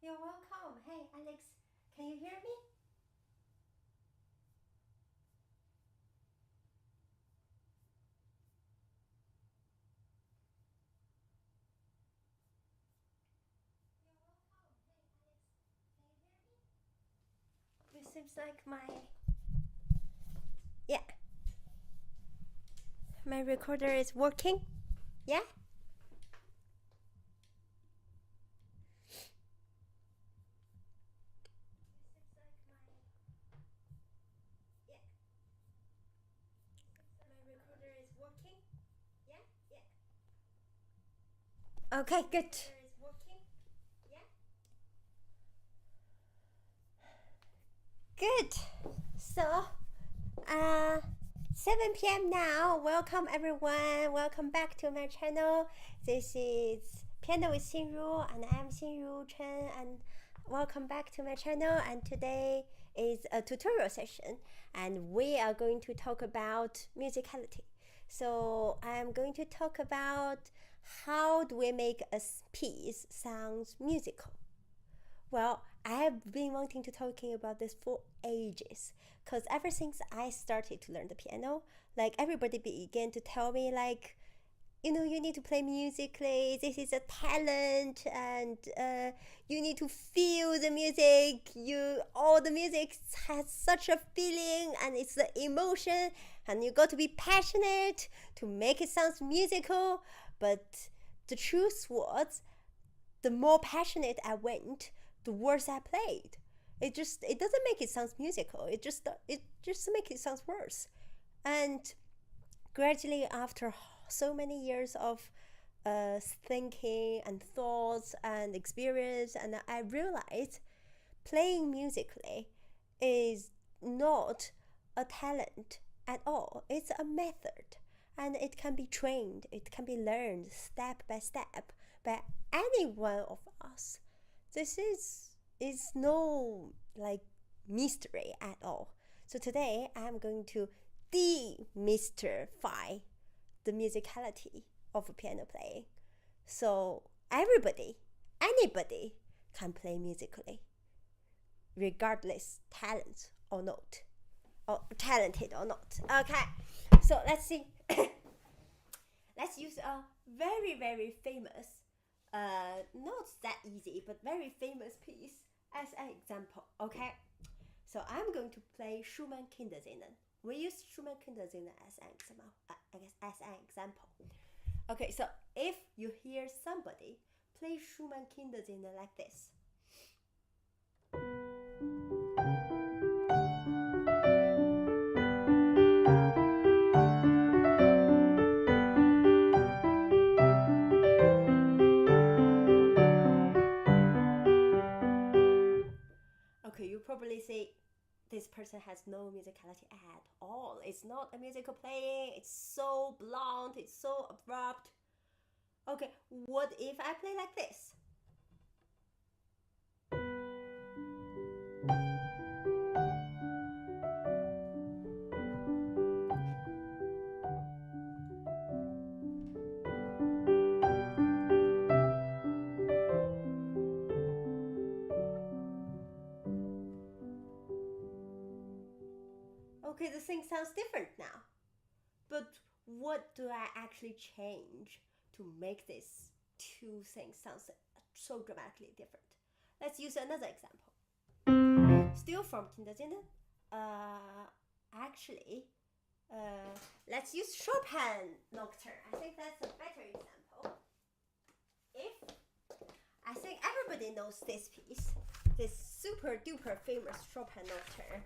You're welcome. Hey, Alex, can you hear me? It seems like yeah, my recorder is working. Yeah? My recorder is working. Yeah? Yeah. Okay, good. Good. So, 7 p.m. now. Welcome everyone. Welcome back to my channel. This is Piano with XinRu, and I'm XinRu Chen. And welcome back to my channel. And today is a tutorial session, and we are going to talk about musicality. So I'm going to talk about how do we make a piece sounds musical. Well, I have been wanting to talking about this for ages, because ever since I started to learn the piano, like everybody began to tell me like, you know, you need to play musically, this is a talent, and you need to feel the music, all the music has such a feeling and it's the emotion, and you got to be passionate to make it sound musical. But the truth was, the more passionate I went, the worse I played. It doesn't make it sound musical. It just makes it sound worse. And gradually, after so many years of thinking and thoughts and experience, and I realized playing musically is not a talent at all. It's a method, and it can be trained. It can be learned step by step by any one of us. This is no like mystery at all. So today I'm going to demystify the musicality of piano playing. So anybody can play musically, regardless talent or not, or talented or not. Okay, so let's see. Let's use a very famous, not that easy, but very famous piece as an example. Okay, so I'm going to play Schumann Kinderszenen. We use Schumann Kinderszenen as an example. As an example. Okay, so if you hear somebody play Schumann Kinderszenen like this. Okay, you probably say this person has no musicality at all. It's not a musical playing. It's so blunt. It's so abrupt. Okay, what if I play like this? Okay, the thing sounds different now. But what do I actually change to make these two things sound so dramatically different? Let's use another example. Still from Kinderszenen. Actually, let's use Chopin Nocturne. I think that's a better example. I think everybody knows this piece, this super duper famous Chopin Nocturne.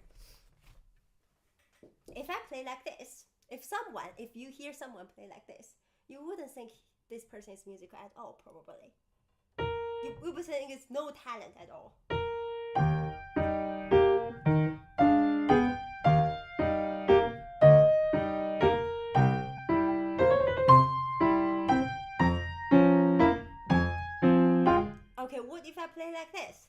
If I play like this, if you hear someone play like this, you wouldn't think this person is musical at all, probably. You would think it's no talent at all. Okay, what if I play like this?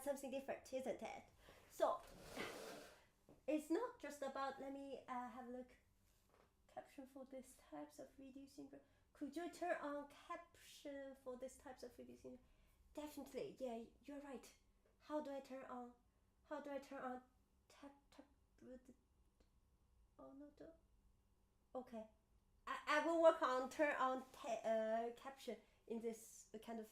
add something different, isn't it? So it's not just about, let me have a look, caption for this types of video syndrome. Could you turn on caption for this types of video syndrome? Definitely, yeah, you're right. How do I turn on tap with the, oh no, okay. I will work on turn on caption in this kind of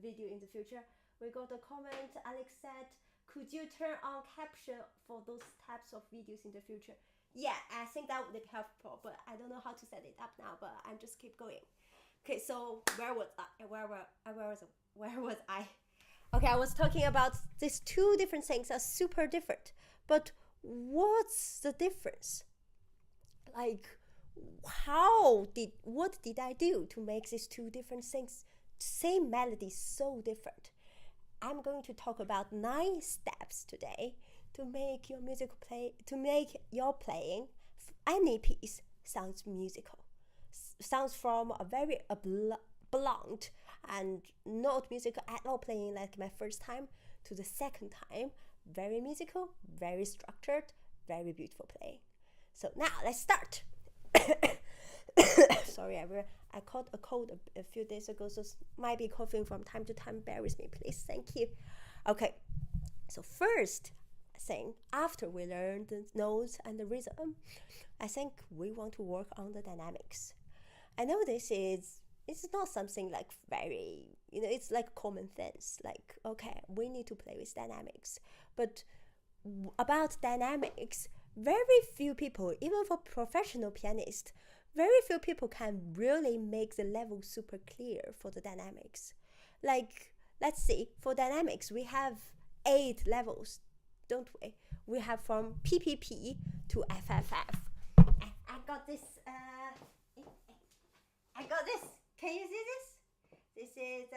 video in the future. We got a comment. Alex said, could you turn on caption for those types of videos in the future? Yeah, I think that would be helpful, but I don't know how to set it up now, but I'm just keep going. Okay, so where was I? Okay, I was talking about these two different things are super different, but what's the difference? Like, what did I do to make these two different things, same melody, so different? I'm going to talk about 9 steps today to make your your playing any piece sounds musical, sounds from a very blunt and not musical at all playing like my first time to the second time very musical, very structured, very beautiful playing. So now let's start. Sorry, I caught a cold a few days ago, so might be coughing from time to time. Bear with me, please. Thank you. Okay, so first thing, after we learn the notes and the rhythm, I think we want to work on the dynamics. I know it's not something like very, it's like common sense. Like, okay, we need to play with dynamics. But about dynamics, very few people, even for professional pianists, very few people can really make the level super clear for the dynamics. Like, let's see, for dynamics, we have 8 levels, don't we? We have from PPP to FFF. I got this. Can you see this? This is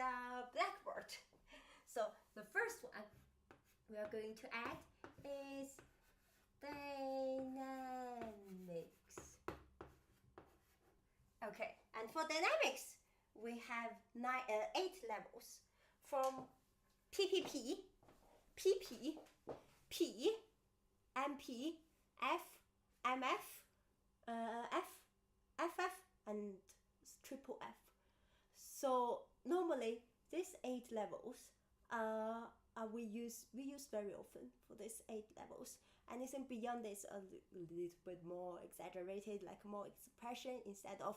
blackboard. So the first one we are going to add is dynamics. Okay, and for dynamics, we have 8 levels from PPP, PP, P, MP, F, MF, F, FF, and triple F. So normally these 8 levels we use very often for these 8 levels. Anything beyond this a little bit more exaggerated, like more expression instead of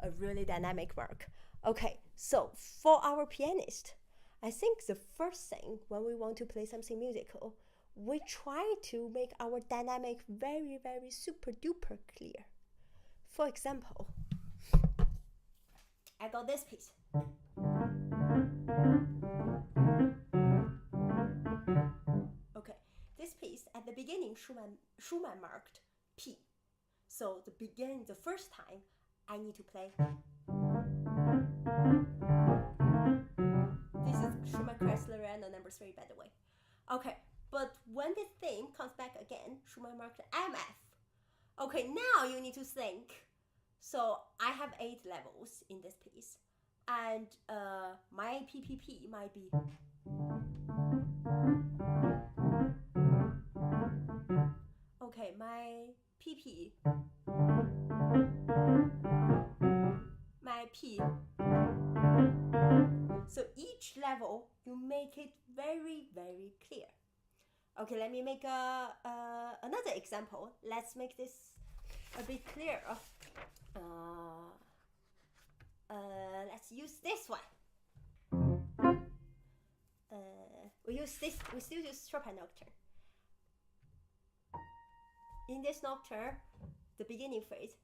a really dynamic mark. Okay, so for our pianist, I think the first thing when we want to play something musical, we try to make our dynamic very, very super duper clear. For example, I got this piece. Okay, this piece at the beginning Schumann marked P. So the first time I need to play. This is Schumann Kinderszenen number 3, by the way. Okay, but when this theme comes back again, Schumann marked MF. Okay, now you need to think. So I have 8 levels in this piece, and my PPP might be. Okay, my PP, my P. So each level you make it very, very clear. Okay, let me make another example. Let's make this a bit clearer. Let's use this one. We still use Chopin nocturne. In this nocturne, the beginning phrase.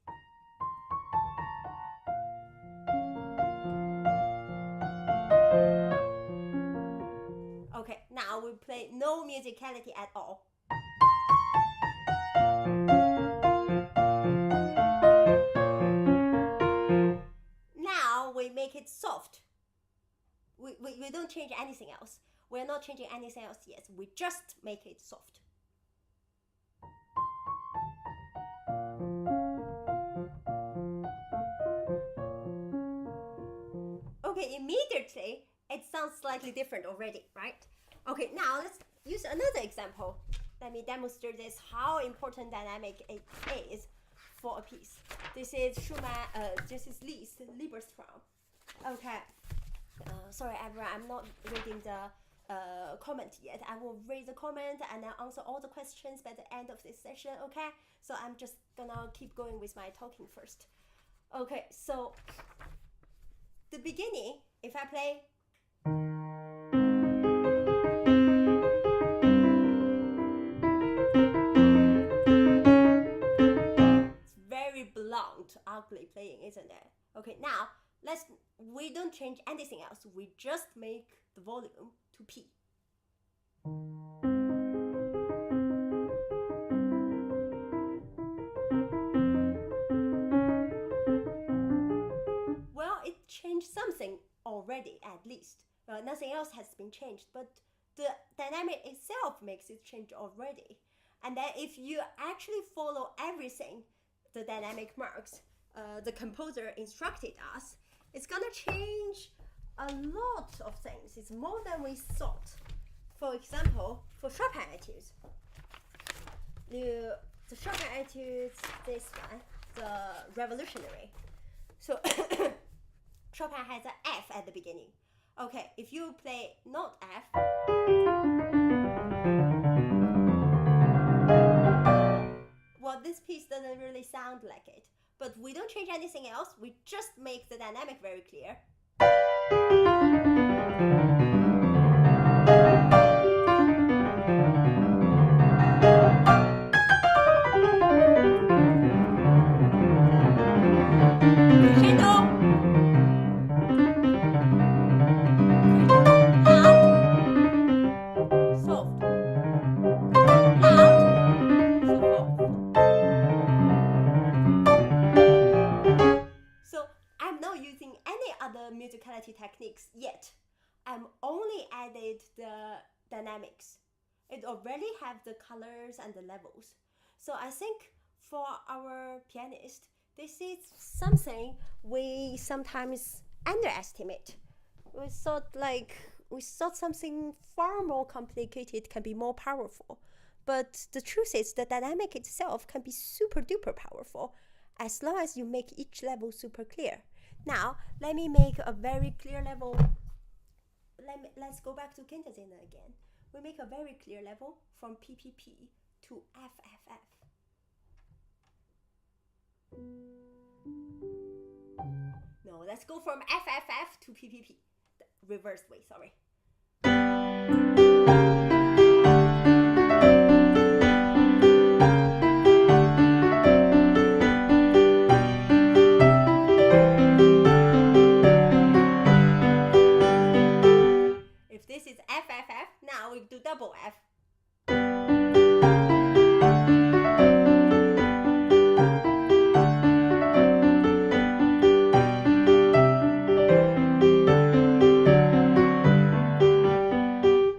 Okay, now we play no musicality at all. Now we make it soft. We don't change anything else. We're not changing anything else yet. We just make it soft. Okay, immediately it sounds slightly different already, right? Okay, now let's use another example. Let me demonstrate this, how important dynamic it is for a piece. This is Schumann, this is Liszt Liebestraum. Okay, sorry everyone, I'm not reading the comment yet. I will read the comment and then answer all the questions by the end of this session, okay? So I'm just gonna keep going with my talking first. Okay, so the beginning, if I play blunt, ugly playing, isn't it? Okay, now we don't change anything else. We just make the volume to P. Well, it changed something already, at least. Nothing else has been changed, but the dynamic itself makes it change already. And then if you actually follow everything the dynamic marks the composer instructed us, it's gonna change a lot of things. It's more than we thought. For example, for Chopin etudes, the Chopin etudes, this one, the revolutionary. So Chopin has an F at the beginning. Okay, if you play not F, well, this piece doesn't really sound like it. But we don't change anything else. We just make the dynamic very clear. Musicality techniques yet. I'm only added the dynamics. It already have the colors and the levels. So I think for our pianist, this is something we sometimes underestimate. We thought something far more complicated can be more powerful. But the truth is the dynamic itself can be super duper powerful as long as you make each level super clear. Now, let me make a very clear level. Let's go back to Kinderszenen again. We make a very clear level from PPP to FFF. No, let's go from FFF to PPP. The reverse way, sorry. This is FFF. Now we do double F.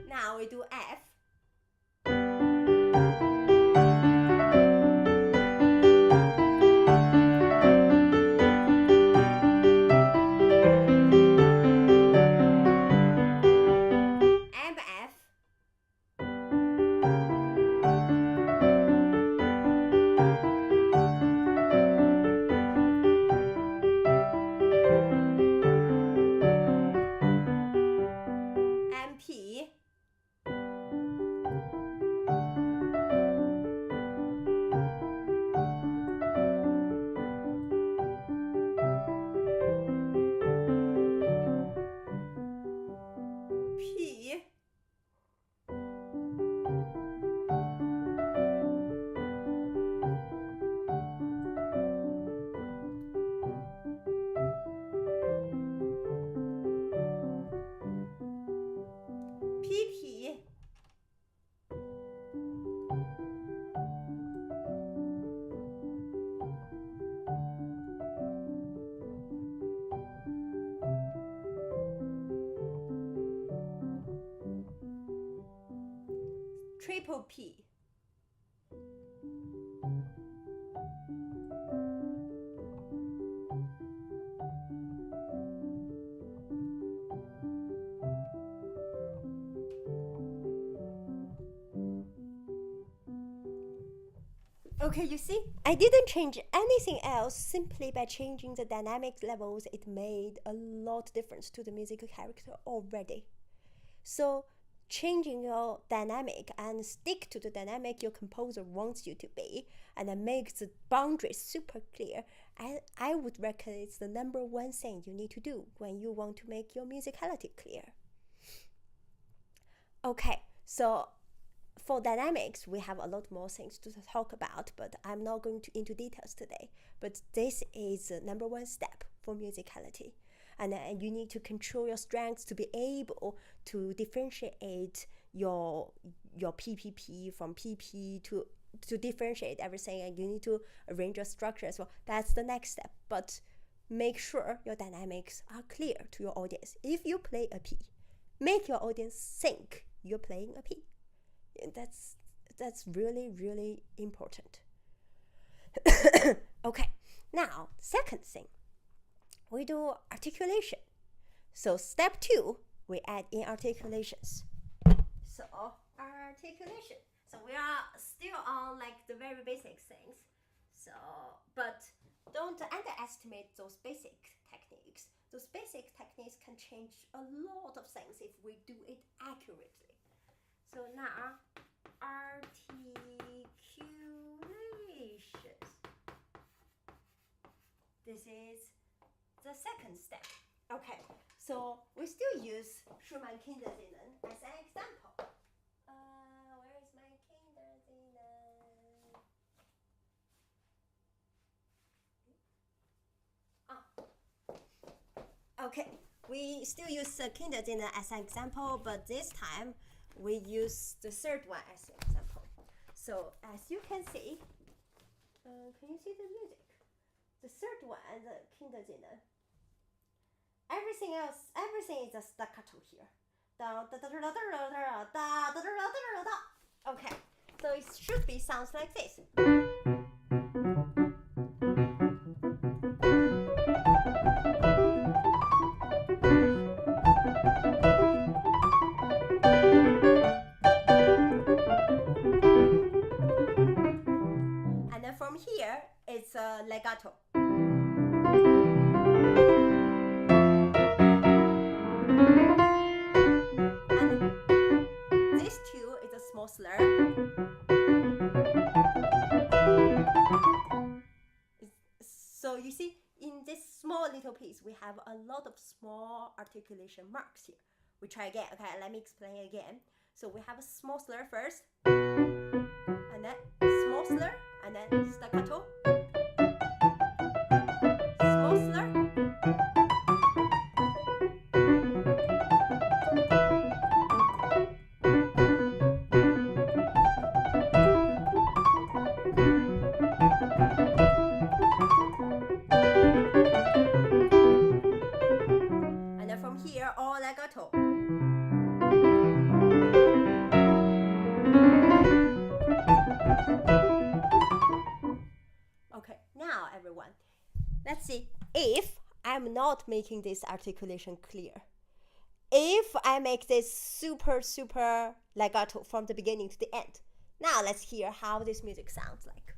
Now we do F. Triple P. Okay, you see, I didn't change anything else. Simply by changing the dynamic levels, it made a lot of difference to the musical character already. So changing your dynamic and stick to the dynamic your composer wants you to be, and then make the boundaries super clear. I would reckon it's the number one thing you need to do when you want to make your musicality clear. Okay, so for dynamics, we have a lot more things to talk about, but I'm not going into details today. But this is the number one step for musicality. And you need to control your strengths to be able to differentiate your PPP from PP to differentiate everything, and you need to arrange your structure as well. That's the next step. But make sure your dynamics are clear to your audience. If you play a P, make your audience think you're playing a P. That's really, really important. Okay, now second thing, we do articulation. So step 2, we add in articulations. So articulation. So we are still on like the very basic things. So, but don't underestimate those basic techniques. Those basic techniques can change a lot of things if we do it accurately. So now, articulations. This is the second step. Okay, so we still use Schumann Kinderszenen as an example. Where is my Kinderszenen? Okay, we still use Kinderszenen as an example, but this time we use the third one as an example. So as you can see, can you see the music? The third one, the Kinderszenen. Everything is a staccato here. Okay, so it should be sounds like this. And then from here, it's a legato. And this two is a small slur. So you see, in this small little piece, we have a lot of small articulation marks here. We try again. Okay, let me explain again. So we have a small slur first, and then small slur, and then staccato, small slur, and then from here all legato. Okay, now everyone, let's see if I'm not making this articulation clear. If I make this super legato from the beginning to the end. Now let's hear how this music sounds like.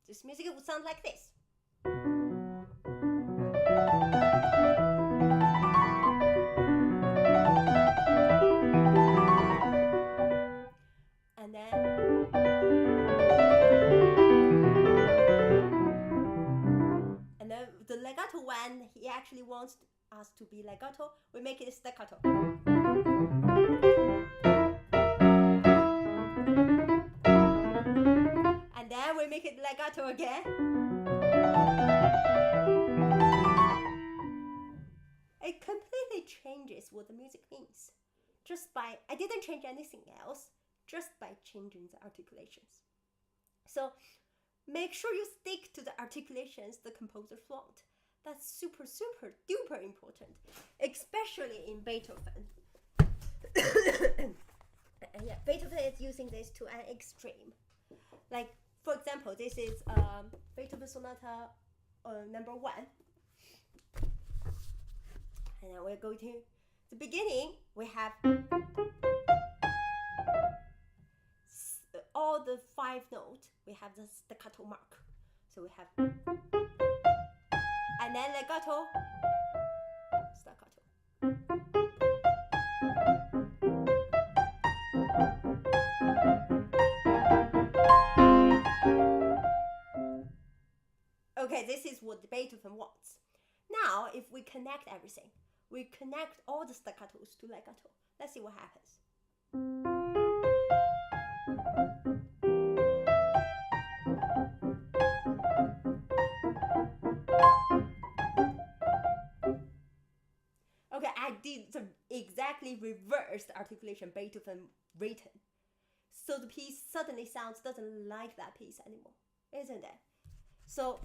This music would sound like this. And then the legato one, he actually wants us to be legato. We make it staccato. And then we make it legato again. It completely changes what the music means. I didn't change anything else, just by changing the articulations. So make sure you stick to the articulations the composer want. That's super duper important, especially in Beethoven. Yeah, Beethoven is using this to an extreme. Like, for example, this is Beethoven Sonata number 1. And then we're going to the beginning. We have all the 5 notes, we have the staccato mark. So we have, and then legato, staccato. Okay, this is what Beethoven wants. Now, if we connect everything, we connect all the staccatos to legato. Let's see what happens. Okay, I did the exactly reversed articulation Beethoven written. So the piece suddenly doesn't like that piece anymore, isn't it? So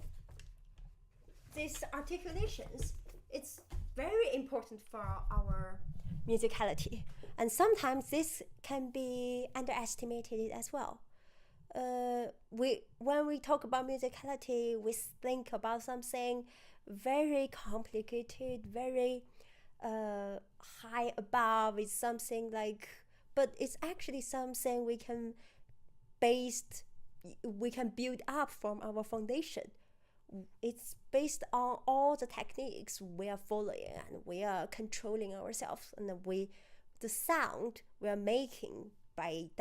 these articulations, it's very important for our musicality. And sometimes this can be underestimated as well. When we talk about musicality, we think about something very complicated, very high above. It's something like, but it's actually something we can build up from our foundation. It's based on all the techniques we are following, and we are controlling ourselves, and the sound we are making by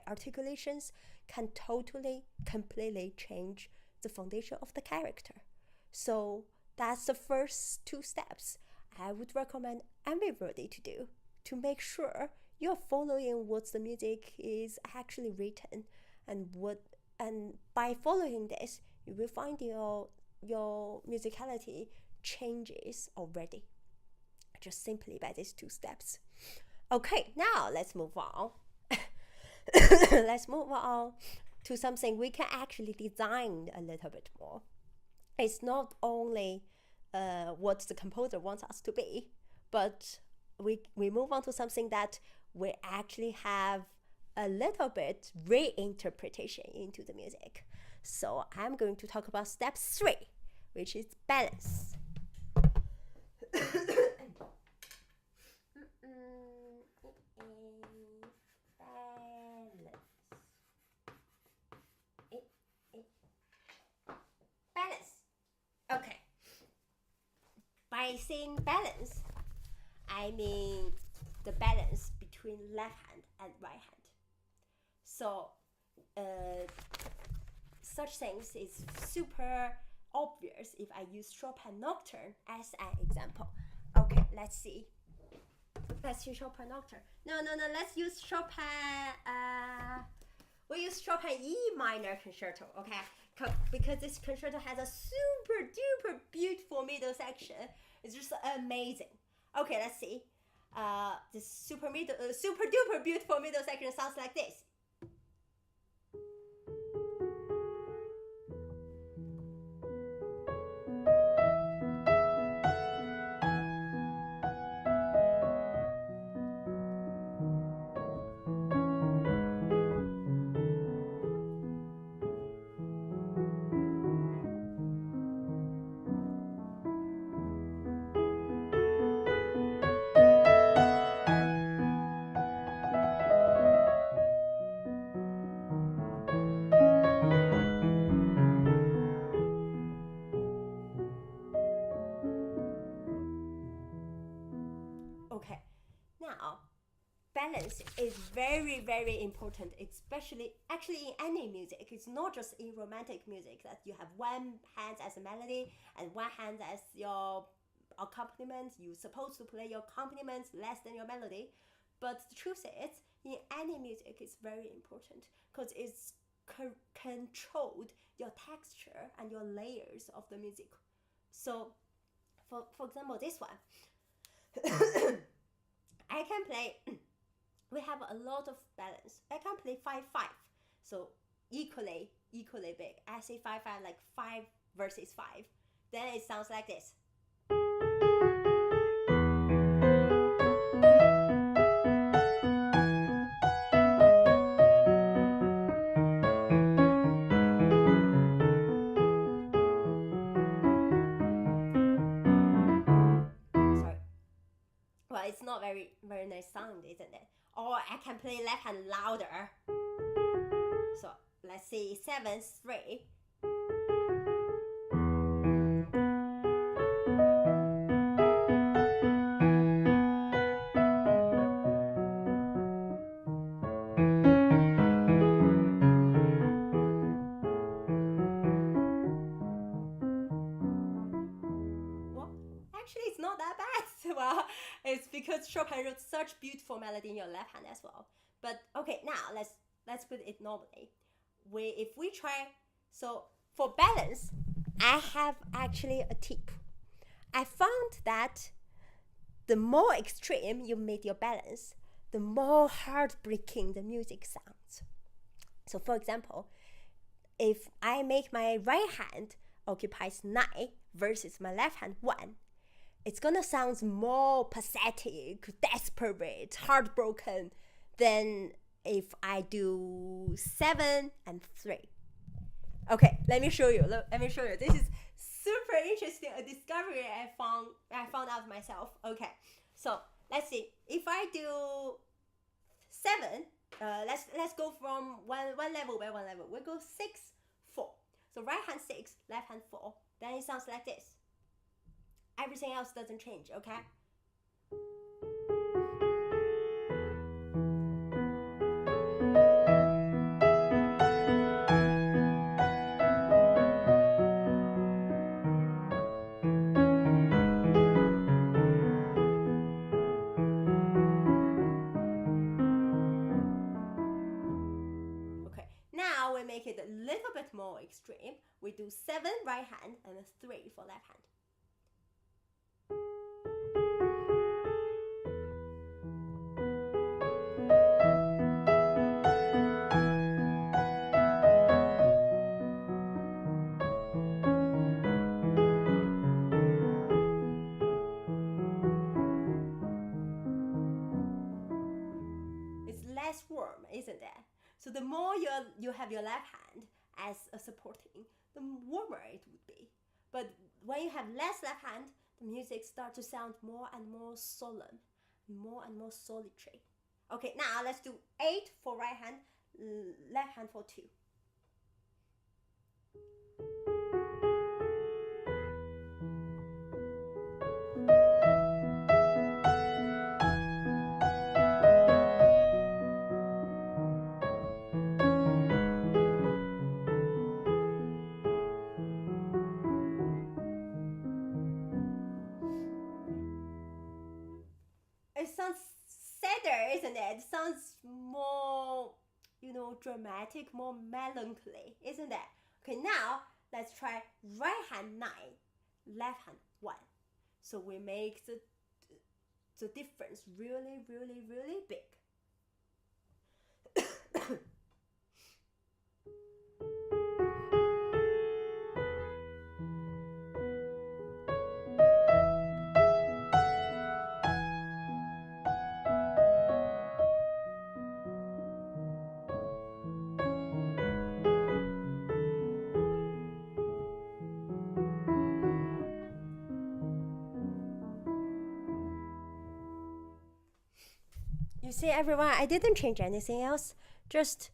articulations can totally, completely change the foundation of the character. So that's the first 2 steps I would recommend everybody to do, to make sure you're following what the music is actually written, and by following this, you will find your musicality changes already, just simply by these 2 steps. Okay, now let's move on. Let's move on to something we can actually design a little bit more. It's not only what the composer wants us to be, but we move on to something that we actually have a little bit reinterpretation into the music. So I'm going to talk about step 3, which is balance. Balance. Okay. By saying balance, I mean the balance between left hand and right hand. So such things is super obvious if I use Chopin Nocturne as an example. Okay, let's see. Let's use Chopin Nocturne. No, let's use Chopin, we use Chopin E minor concerto, okay? Because this concerto has a super duper beautiful middle section. It's just amazing. Okay, let's see. This super duper beautiful middle section sounds like this. Okay, now balance is very, very important, especially actually in any music. It's not just in romantic music that you have one hand as a melody and one hand as your accompaniment. You're supposed to play your accompaniment less than your melody. But the truth is, in any music, it's very important because it's controlled your texture and your layers of the music. So, for example, this one. I can play, we have a lot of balance. I can play 5/5, so equally big. I say 5/5 like 5 versus 5. Then it sounds like this. It's not very nice sound, isn't it? Or I can play left hand louder. let's see, 7, 3. Actually, it's not that bad. Well, it's because Chopin wrote such beautiful melody in your left hand as well. But okay, now let's put it normally. If we try, so for balance, I have actually a tip. I found that the more extreme you make your balance, the more heartbreaking the music sounds. So for example, if I make my right hand occupies 9 versus my left hand 1, it's gonna sound more pathetic, desperate, heartbroken than if I do 7 and 3. Okay, let me show you. This is super interesting, a discovery I found out myself. Okay, so let's see. If I do 7, let's go from one level by one level. We go 6, 4. So right hand 6, left hand 4. Then it sounds like this. Everything else doesn't change, okay? Okay, now we make it a little bit more extreme. We do 7 right hand and 3 for left hand. Less warm, isn't it? So the more you have your left hand as a supporting, the warmer it would be. But when you have less left hand, the music starts to sound more and more solemn, more and more solitary. Okay, now let's do 8 for right hand, left hand for 2. It sounds sadder, isn't it? It sounds more, dramatic, more melancholy, isn't it? Okay, now let's try right hand 9, left hand 1. So we make the difference really, really, really big. You see, everyone, I didn't change anything else. Just,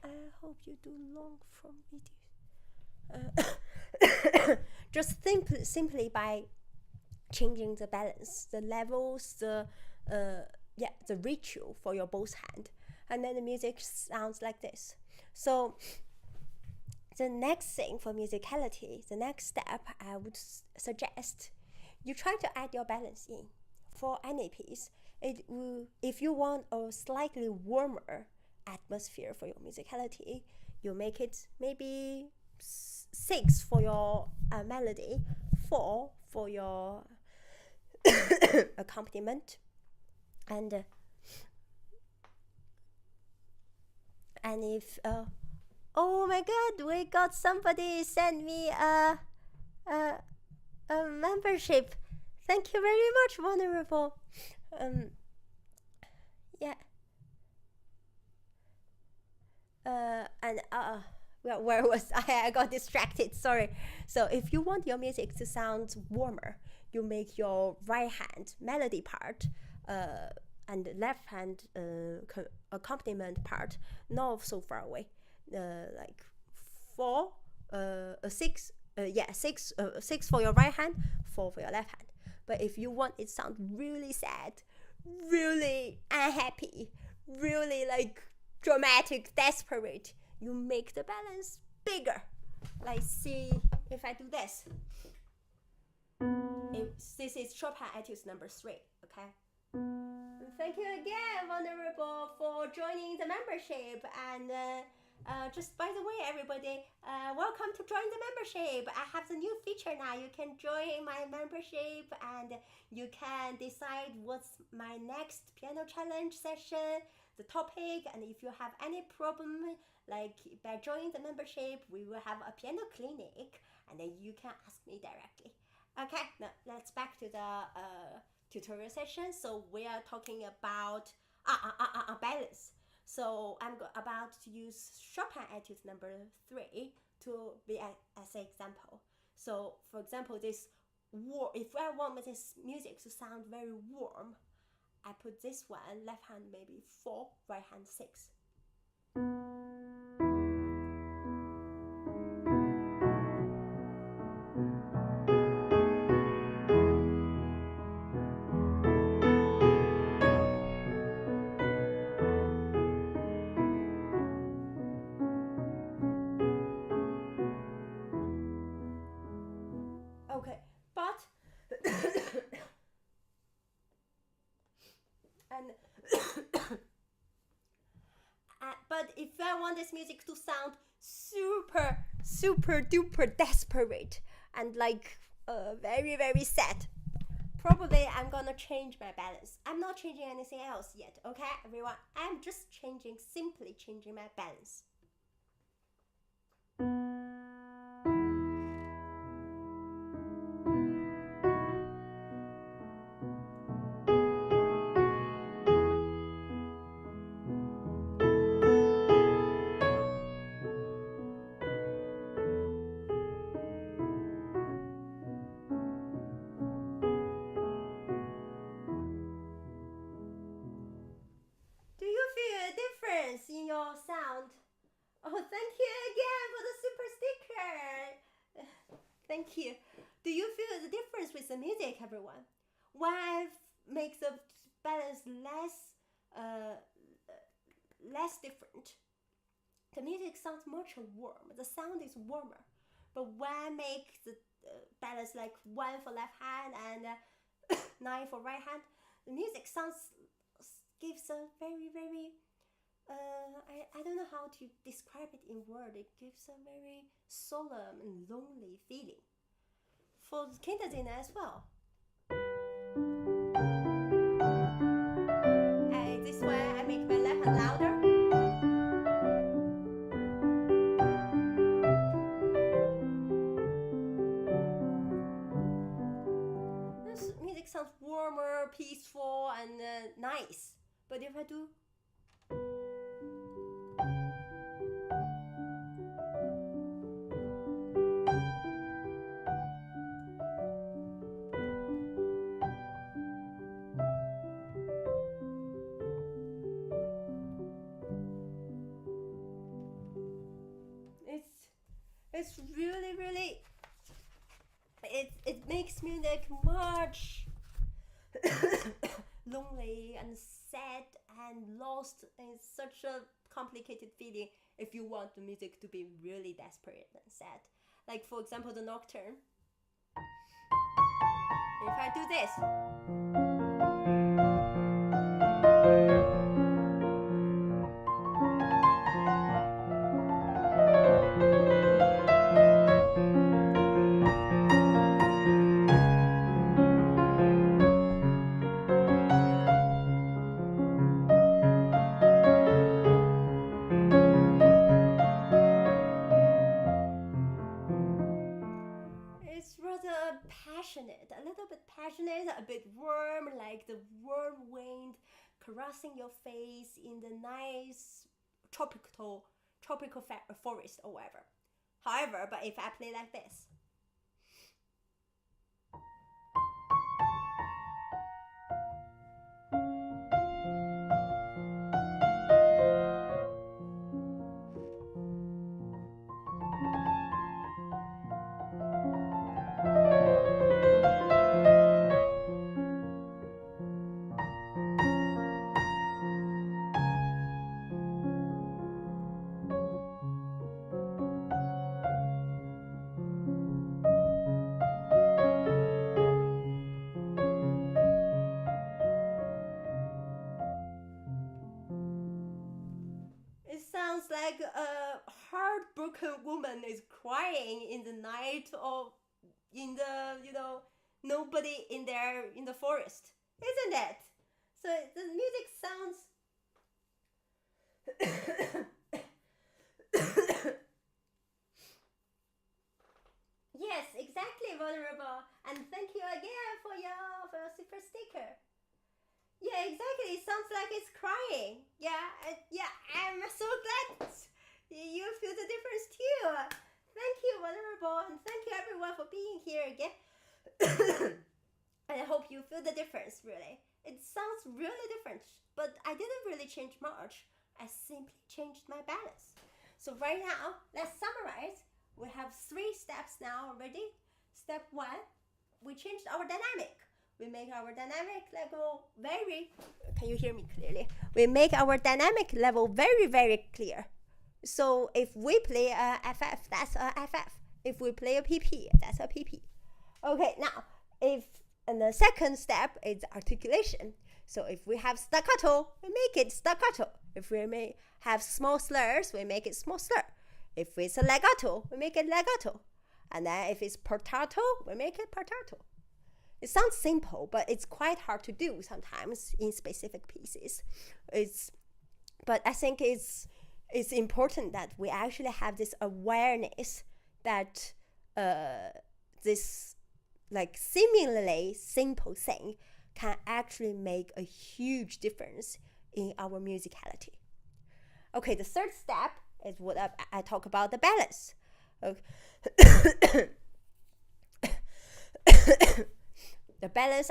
I hope you do long form videos. Just simply by changing the balance, the levels, the ratio for your both hand, and then the music sounds like this. So the next thing for musicality, the next step, I would suggest you try to add your balance in. For any piece, if you want a slightly warmer atmosphere for your musicality, you make it maybe 6 for your melody, 4 for your accompaniment, and if oh my God, we got somebody send me a membership. Thank you very much, Vulnerable. Yeah. Where was I? I got distracted. Sorry. So if you want your music to sound warmer, you make your right hand melody part and left hand accompaniment part not so far away, like 4, 6, 6 for your right hand, 4 for your left hand. But if you want it sound really sad, really unhappy, really like dramatic, desperate, you make the balance bigger. Like see if I do this. This is Chopin Etude number 3, okay? Thank you again, Vulnerable, for joining the membership. And just by the way, everybody, welcome to join the membership. I have the new feature now. You can join my membership and you can decide what's my next piano challenge session, the topic, and if you have any problem, like by joining the membership, we will have a piano clinic and then you can ask me directly. Okay, now let's back to the tutorial session. So we are talking about balance. So I'm about to use Chopin Etude number 3 to be as an example. So for example, this if I want this music to sound very warm, I put this one, left hand maybe 4, right hand 6. Okay, but but if I want this music to sound super duper desperate and like very very sad, probably I'm gonna change my balance. I'm not changing anything else yet, okay, everyone? I'm just simply changing my balance. In your sound. Oh, thank you again for the super sticker. Thank you. Do you feel the difference with the music, everyone? One makes the balance less different. The music sounds much warm. The sound is warmer. But one makes the balance like 1 for left hand and 9 for right hand. The music gives a very very I don't know how to describe it in words. It gives a very solemn and lonely feeling. For Kinderszenen as well. This way I make my left hand louder. This music sounds warmer, peaceful, and nice. But if I do it's really really it makes music much lonely and sad and lost. It's such a complicated feeling if you want the music to be really desperate and sad. Like for example, the nocturne. If I do this, a little bit passionate, a bit warm, like the warm wind caressing your face in the nice tropical forest or whatever. However, but if I play like this, heartbroken woman is crying in the night or in the, nobody in there in the forest, isn't it? So the music sounds yes, exactly, vulnerable. And thank you again for your super sticker. Yeah, exactly. It sounds like it's crying. Yeah, I'm so glad you feel the difference too. Thank you, vulnerable, and thank you everyone for being here again. And I hope you feel the difference, really. It sounds really different, but I didn't really change much. I simply changed my balance. So right now, let's summarize. We have 3 steps now already. Step 1, we changed our dynamic. We make our dynamic level very, can you hear me clearly? We make our dynamic level very, very clear. So if we play a FF, that's a FF. If we play a PP, that's a PP. Okay, now, and the second step is articulation. So if we have staccato, we make it staccato. If we may have small slurs, we make it small slur. If it's a legato, we make it legato. And then if it's portato, we make it portato. It sounds simple, but it's quite hard to do sometimes in specific pieces. But I think it's important that we actually have this awareness that this like seemingly simple thing can actually make a huge difference in our musicality. Okay, the third step is what I talk about, the balance. Okay. The balance,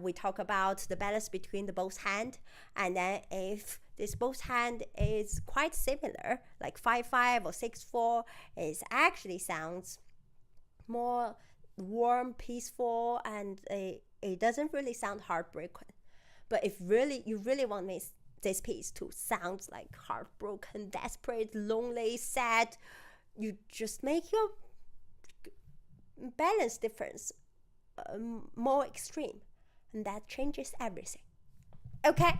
we talk about the balance between the both hand, and then if this both hand is quite similar, like 5/5 or 6/4, it actually sounds more warm, peaceful, and it doesn't really sound heartbroken. But if you really want this piece to sound like heartbroken, desperate, lonely, sad, you just make your balance difference more extreme, and that changes everything. Okay,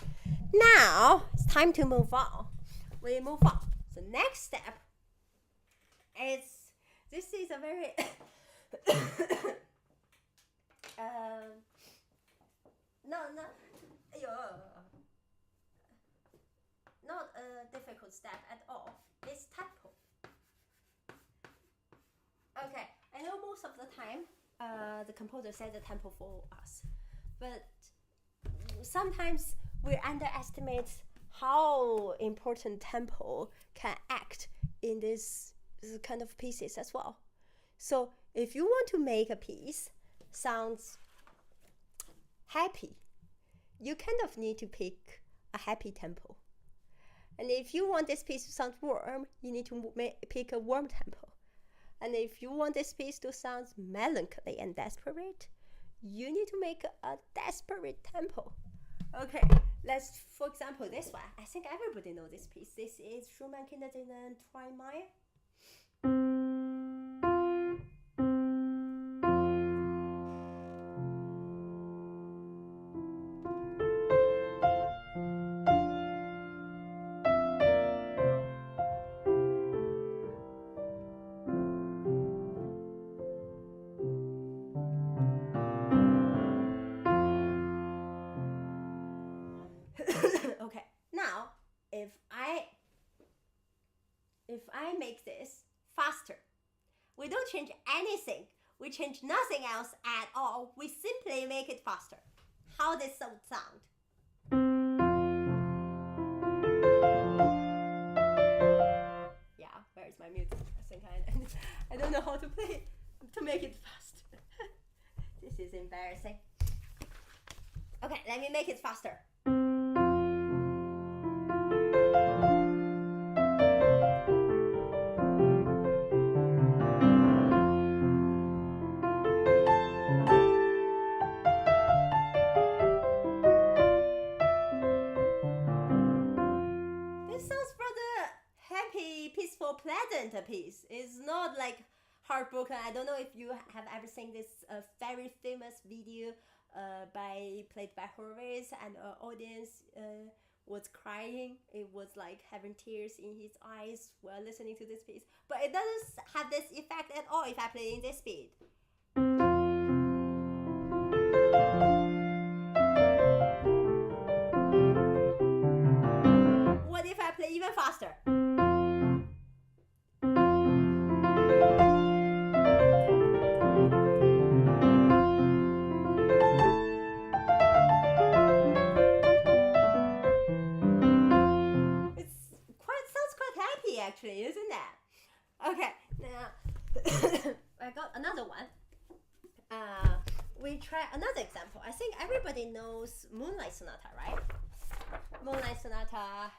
now it's time to move on. We move on. The next step is, this is a very not a difficult step at all. It's tempo. Okay, I know most of the time the composer set the tempo for us, but sometimes we underestimate how important tempo can act in this kind of pieces as well. So if you want to make a piece sounds happy, you kind of need to pick a happy tempo. And if you want this piece to sound warm, you need to pick a warm tempo. And if you want this piece to sound melancholy and desperate, you need to make a desperate tempo. Okay, let's, for example, this one. I think everybody knows this piece. This is Schumann Kinderszenen 3 Okay, now if I make this faster, we don't change anything. We change nothing else at all. We simply make it faster. How does that sound? Yeah, where is my music? I think I don't know how to play it to make it fast. This is embarrassing. Okay, let me make it faster. Pleasant piece. It's not like heartbroken. I don't know if you have ever seen this very famous video played by Horowitz, and audience was crying. It was like having tears in his eyes while listening to this piece. But it doesn't have this effect at all if I play in this speed. What if I play even faster? Actually, isn't that? Okay, now I got another one. We try another example. I think everybody knows Moonlight Sonata, right? Moonlight Sonata.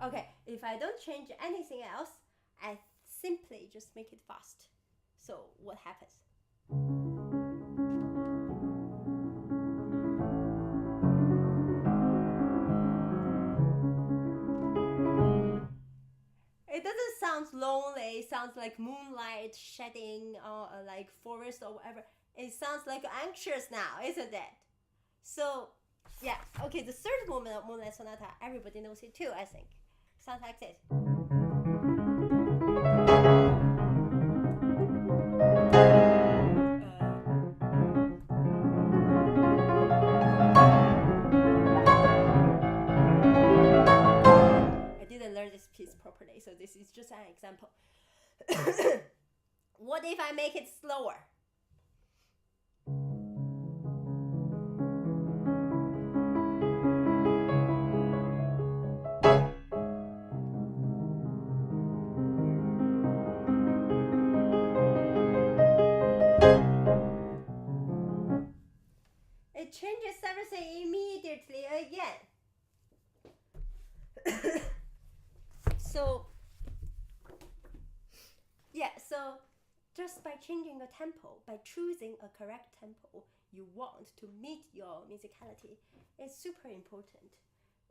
Okay, if I don't change anything else, I simply just make it fast. So what happens? It doesn't sound lonely. It sounds like moonlight shedding or like forest or whatever. It sounds like anxious now, isn't it? So yeah, okay, the third movement of Moonlight Sonata, everybody knows it too, I think. Sounds like this. I didn't learn this piece properly, so this is just an example. What if I make it slower? It changes everything immediately again. So just by changing the tempo, by choosing a correct tempo you want to meet your musicality, is super important.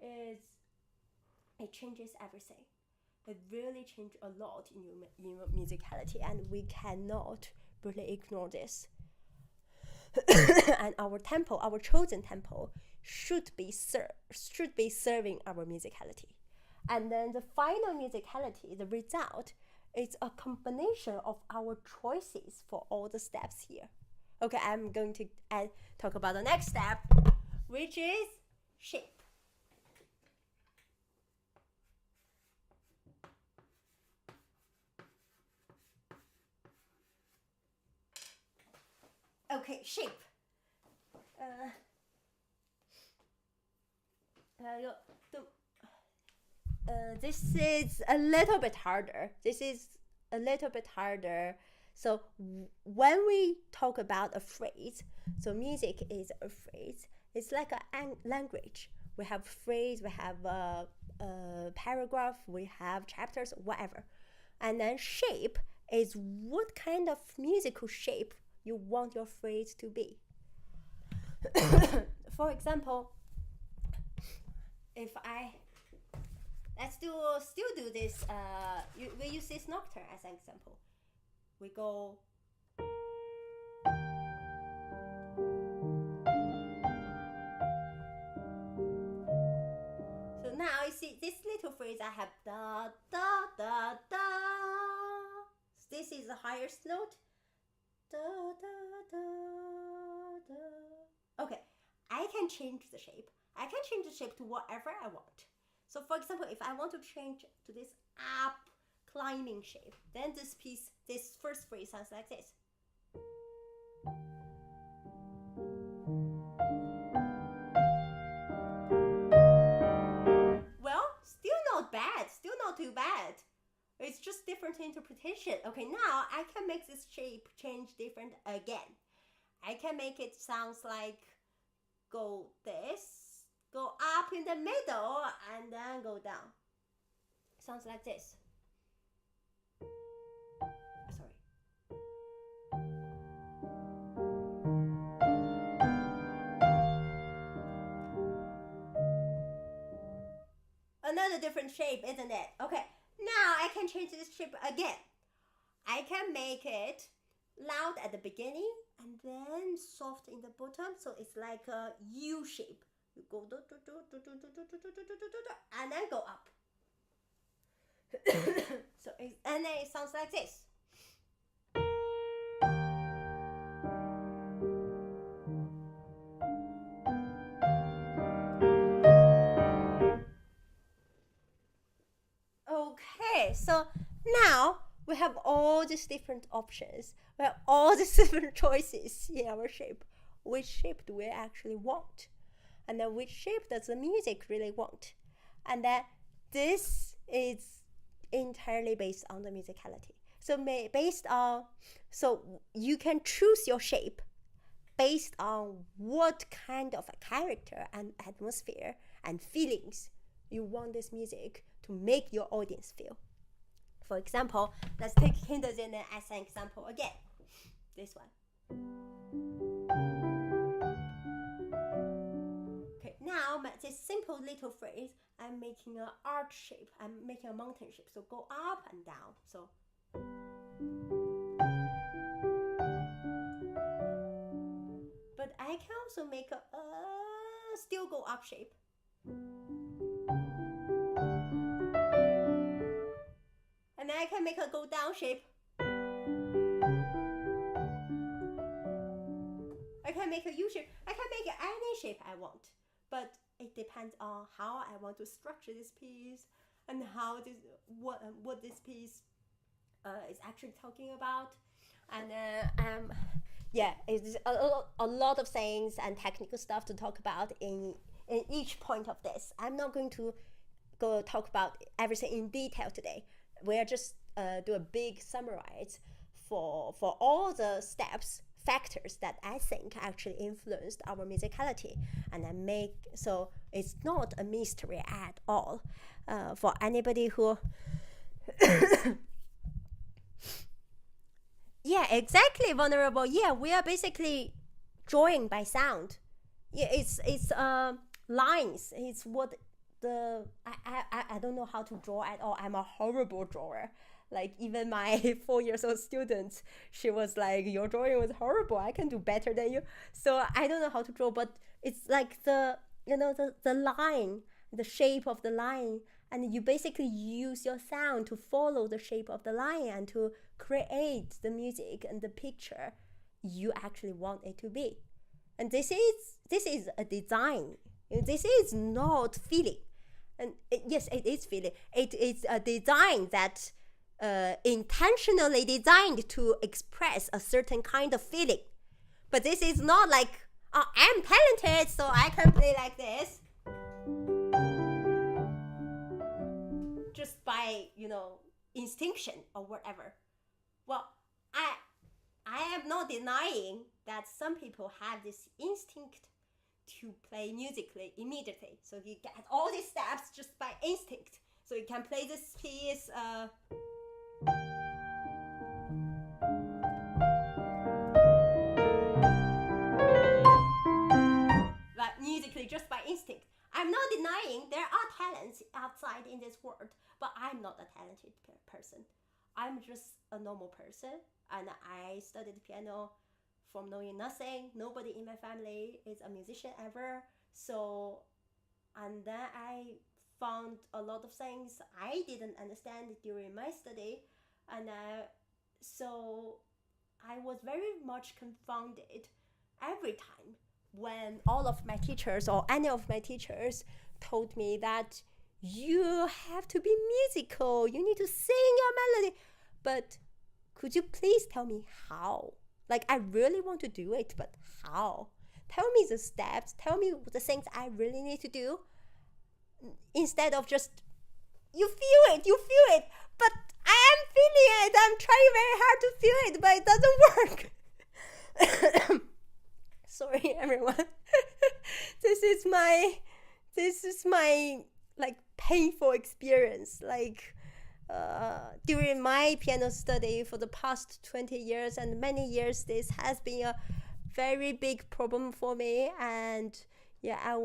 It changes everything. It really changes a lot in your musicality, and we cannot really ignore this. And our tempo, our chosen tempo, should be serving our musicality. And then the final musicality, the result, is a combination of our choices for all the steps here. Okay, I'm going to talk about the next step, which is shape. Okay, shape. This is a little bit harder. So when we talk about a phrase, so music is a phrase. It's like a language. We have phrase, we have a paragraph, we have chapters, whatever. And then shape is what kind of musical shape you want your phrase to be. For example, let's still do this. We use this nocturne as an example. We go. So now you see this little phrase. I have da da da da. This is the highest note. Da da da da. Okay, I can change the shape. I can change the shape to whatever I want. So for example, if I want to change to this up climbing shape, then this first phrase sounds like this. Well, still not bad, still not too bad. It's just different interpretation. Okay, now I can make this shape change different again. I can make it sounds like go up in the middle and then go down. Sounds like this. Sorry. another different shape, isn't it? Okay, now I can change this shape again. I can make it loud at the beginning and then soft in the bottom, so it's like a U shape. You go and then go up. And then it sounds like this. Okay, so now we have all these different options. We have all these different choices in our shape. Which shape do we actually want? And then which shape does the music really want? And then this is entirely based on the musicality. So you can choose your shape based on what kind of a character and atmosphere and feelings you want this music to make your audience feel. For example, let's take Kinderszenen as an example again. This one. Okay, now this simple little phrase, I'm making an arc shape. I'm making a mountain shape. So go up and down. So. But I can also make a still go up shape. And then I can make a go down shape. I can make a U shape. I can make any shape I want. But it depends on how I want to structure this piece and what this piece is actually talking about. And it's a lot of things and technical stuff to talk about in each point of this. I'm not going to go talk about everything in detail today. We'll just do a big summarize for all the factors that I think actually influenced our musicality, and then so it's not a mystery at all for anybody who yeah, exactly, vulnerable. Yeah, we are basically drawing by sound. Yeah, it's lines. It's what I don't know how to draw at all. I'm a horrible drawer. Like even my 4-year-old student, she was like, your drawing was horrible. I can do better than you. So I don't know how to draw, but it's like the line, the shape of the line, and you basically use your sound to follow the shape of the line and to create the music and the picture you actually want it to be. And this is a design. This is not feeling. And yes, it is feeling. It is a design that intentionally designed to express a certain kind of feeling. But this is not like, oh, I'm talented, so I can play like this. Just by, instinction or whatever. Well, I am not denying that some people have this instinct to play musically immediately. So you get all these steps just by instinct. So you can play this piece like musically just by instinct. I'm not denying there are talents outside in this world, but I'm not a talented person. I'm just a normal person, and I studied piano from knowing nothing. Nobody in my family is a musician ever. So, and then I found a lot of things I didn't understand during my study, and so I was very much confounded every time when all of my teachers or any of my teachers told me that you have to be musical, you need to sing your melody. But could you please tell me how? Like, I really want to do it, but how? Tell me the steps, tell me the things I really need to do, instead of just, you feel it, but I am feeling it, I'm trying very hard to feel it, but it doesn't work. Sorry, everyone. This is my like painful experience. Like during my piano study for the past 20 years and many years, this has been a very big problem for me. And yeah,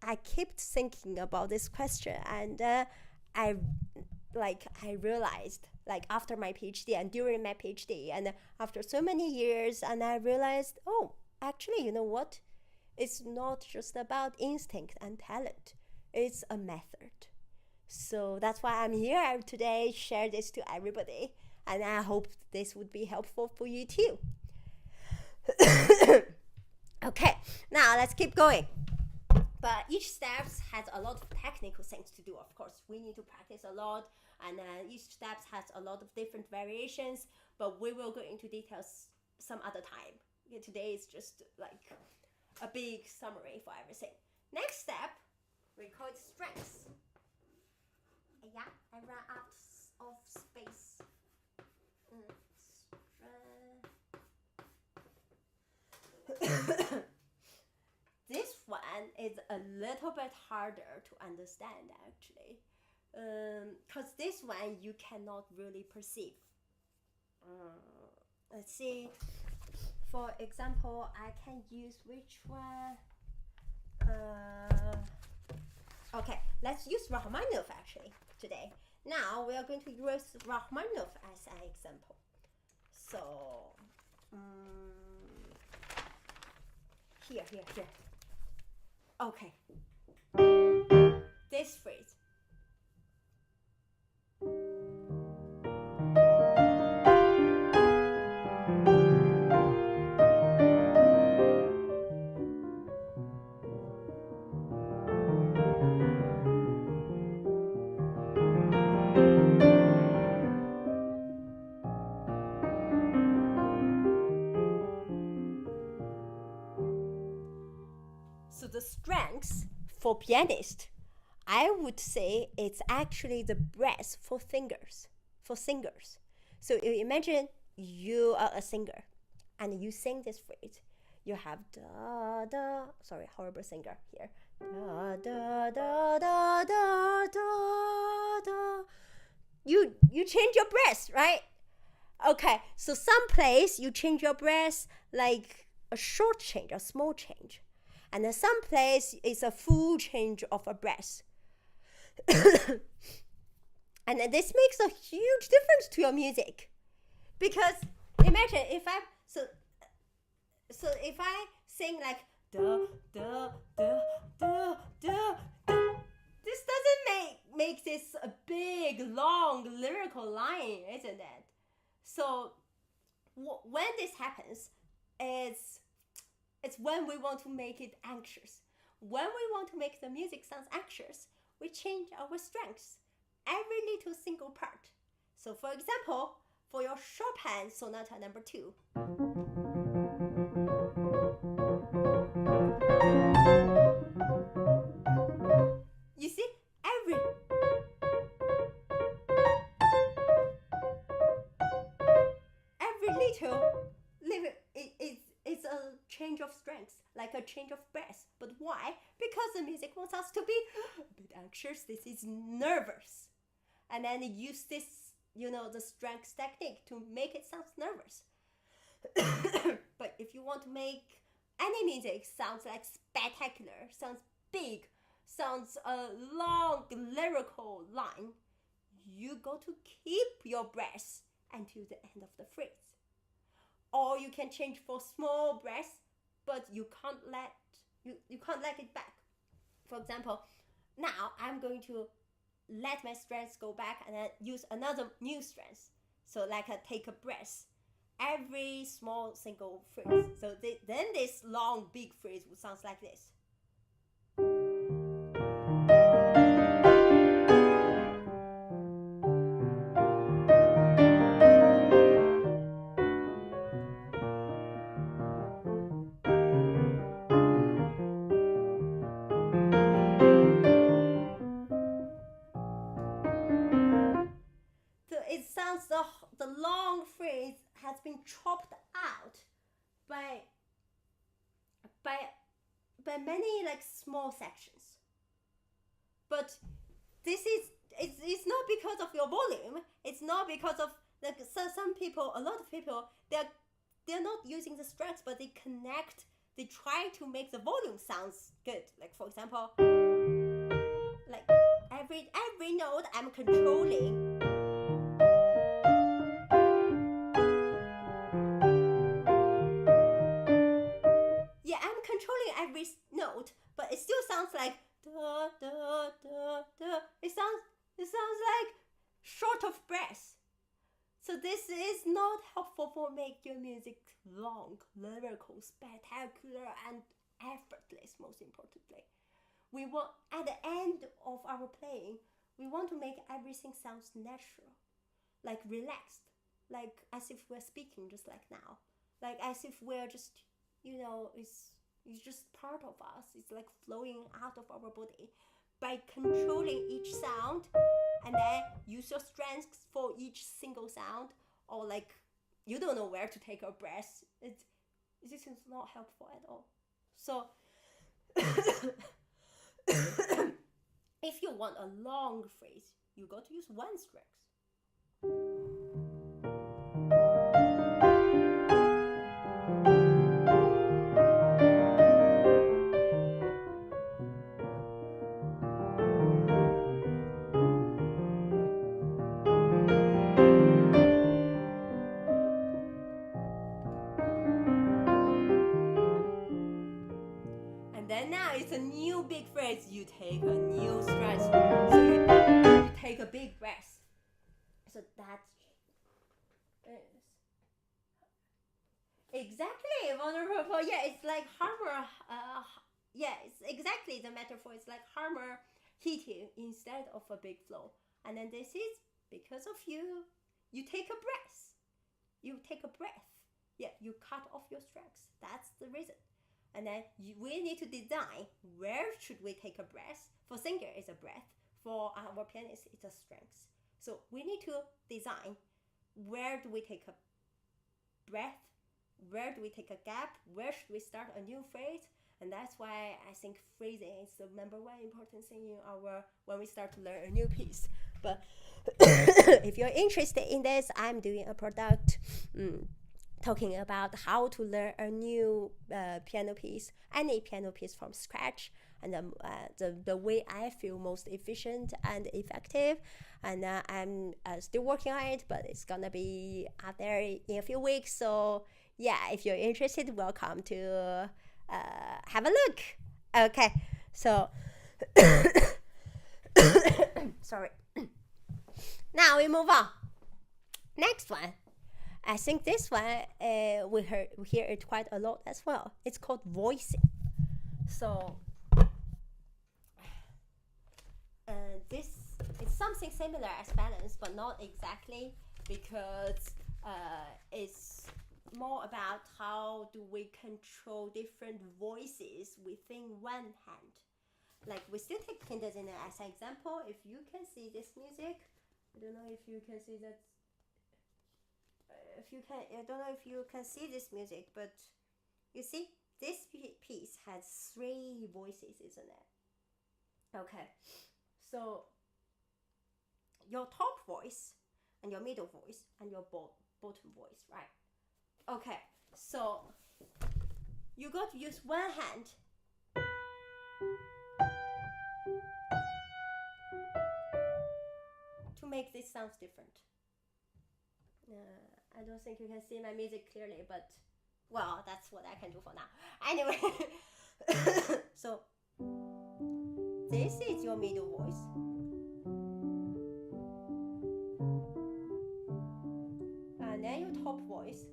I kept thinking about this question, and I realized, like, after my PhD and during my PhD and after so many years, and I realized, oh, actually, you know what? It's not just about instinct and talent. It's a method. So that's why I'm here today, share this to everybody. And I hope this would be helpful for you too. Okay, now let's keep going. But each step has a lot of technical things to do, of course. We need to practice a lot, and each step has a lot of different variations, but we will go into details some other time. Today is just like a big summary for everything. Next step, we call it strengths. Yeah, I ran out of space. This one is a little bit harder to understand, actually, because this one you cannot really perceive. Let's see. For example, I can use which one? Okay, let's use Rachmaninoff actually today. Now we are going to use Rachmaninoff as an example. So, here. Okay. This phrase. So the strengths for pianist, I would say it's actually the breath for singers. So you imagine you are a singer and you sing this phrase. You have da da, sorry, horrible singer here. Da da da da da da da. You change your breath, right? Okay, so some place you change your breath like a short change, a small change. And then some place is a full change of a breath. And this makes a huge difference to your music. Because imagine if I sing like da da da da da da, this doesn't make this a big long lyrical line, isn't it? So when this happens, it's when we want to make it anxious. When we want to make the music sound anxious, we change our strengths, every little single part. So for example, for your Chopin Sonata No. 2, you see, every little it's a change of strengths, like a change of breath. But why? Because the music wants us to be a bit anxious. This is nervous, and then use this, the strength technique to make it sound nervous. But if you want to make any music sounds like spectacular, sounds big, sounds a long lyrical line, you got to keep your breath until the end of the phrase. Or you can change for small breaths, but you can't let it back. For example, now I'm going to let my strength go back and then use another new strength. So like take a breath every small single phrase. So then this long big phrase would sound like this. The long phrase has been chopped out by many like small sections. But it's not because of your volume. It's not because of some people. A lot of people they're not using the strengths, but they connect they try to make the volume sounds good. Like for example, like every note I'm controlling. Yeah, I'm controlling every note, but it still sounds like da da da da. It sounds like short of breath. So this is not helpful for make your music long, lyrical, spectacular, and effortless. Most importantly, we want at the end of our playing, we want to make everything sounds natural, like relaxed, like as if we're speaking just like now, like as if we're just, it's just part of us. It's like flowing out of our body by controlling each sound, and then use your strengths for each single sound, or like you don't know where to take a breath. This is not helpful at all. So if you want a long phrase, you got to use one strength. Then now it's a new big phrase. You take a new stretch. So you take a big breath. So that is exactly wonderful. Yeah, it's like hammer. Yeah, it's exactly the metaphor. It's like hammer hitting instead of a big flow. And then this is because of you. You take a breath. You take a breath. Yeah, you cut off your strengths. That's the reason. And then we need to design where should we take a breath. For singer, it's a breath. For our pianist, it's a strength. So we need to design where do we take a breath, where do we take a gap, where should we start a new phrase. And that's why I think phrasing is the number one important thing in when we start to learn a new piece. But if you're interested in this, I'm doing a product talking about how to learn a new piano piece, any piano piece from scratch, and the way I feel most efficient and effective. And I'm still working on it, but it's gonna be out there in a few weeks. So yeah, if you're interested, welcome to have a look. Okay, so sorry. Now we move on. Next one. I think this one we hear it quite a lot as well. It's called voicing. So this is something similar as balance, but not exactly, because it's more about how do we control different voices within one hand. Like we still take Kinderszenen as an example. If you can see this music, I don't know if you can see that. I don't know if you can see this music, but you see this piece has 3 voices, isn't it? Okay, so your top voice and your middle voice and your bottom voice, right? Okay, so you got to use one hand to make this sounds different. I don't think you can see my music clearly, but well, that's what I can do for now. Anyway, so this is your middle voice. And then your top voice.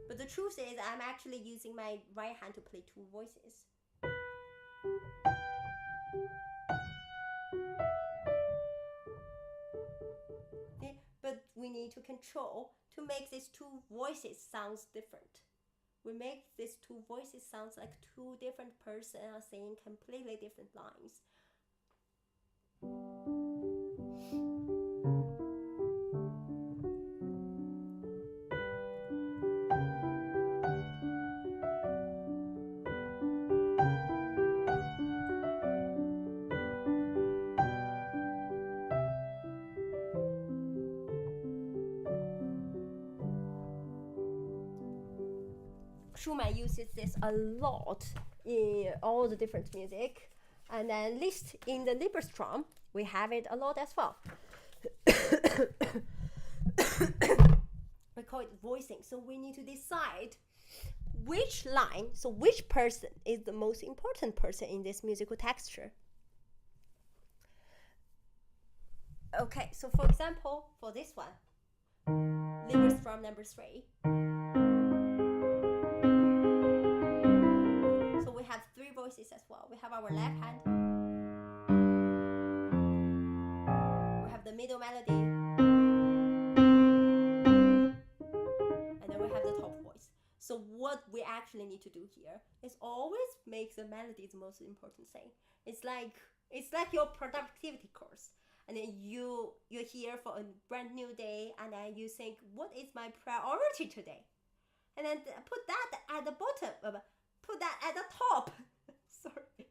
But the truth is, I'm actually using my right hand to play 2 voices. But we need to control to make these 2 voices sounds different. We make these 2 voices sounds like 2 different persons are saying completely different lines. Schumann uses this a lot in all the different music. And then at least in the Lieberstrom, we have it a lot as well. We call it voicing. So we need to decide which line, so which person is the most important person in this musical texture. Okay, so for example, for this one, Lieberstrom number 3. So we have 3 voices as well. We have our left hand. We have the middle melody. And then we have the top voice. So what we actually need to do here is always make the melody the most important thing. It's like your productivity course. And then you're here for a brand new day, and then you think, what is my priority today? And then put that at the bottom, put that at the top. Sorry.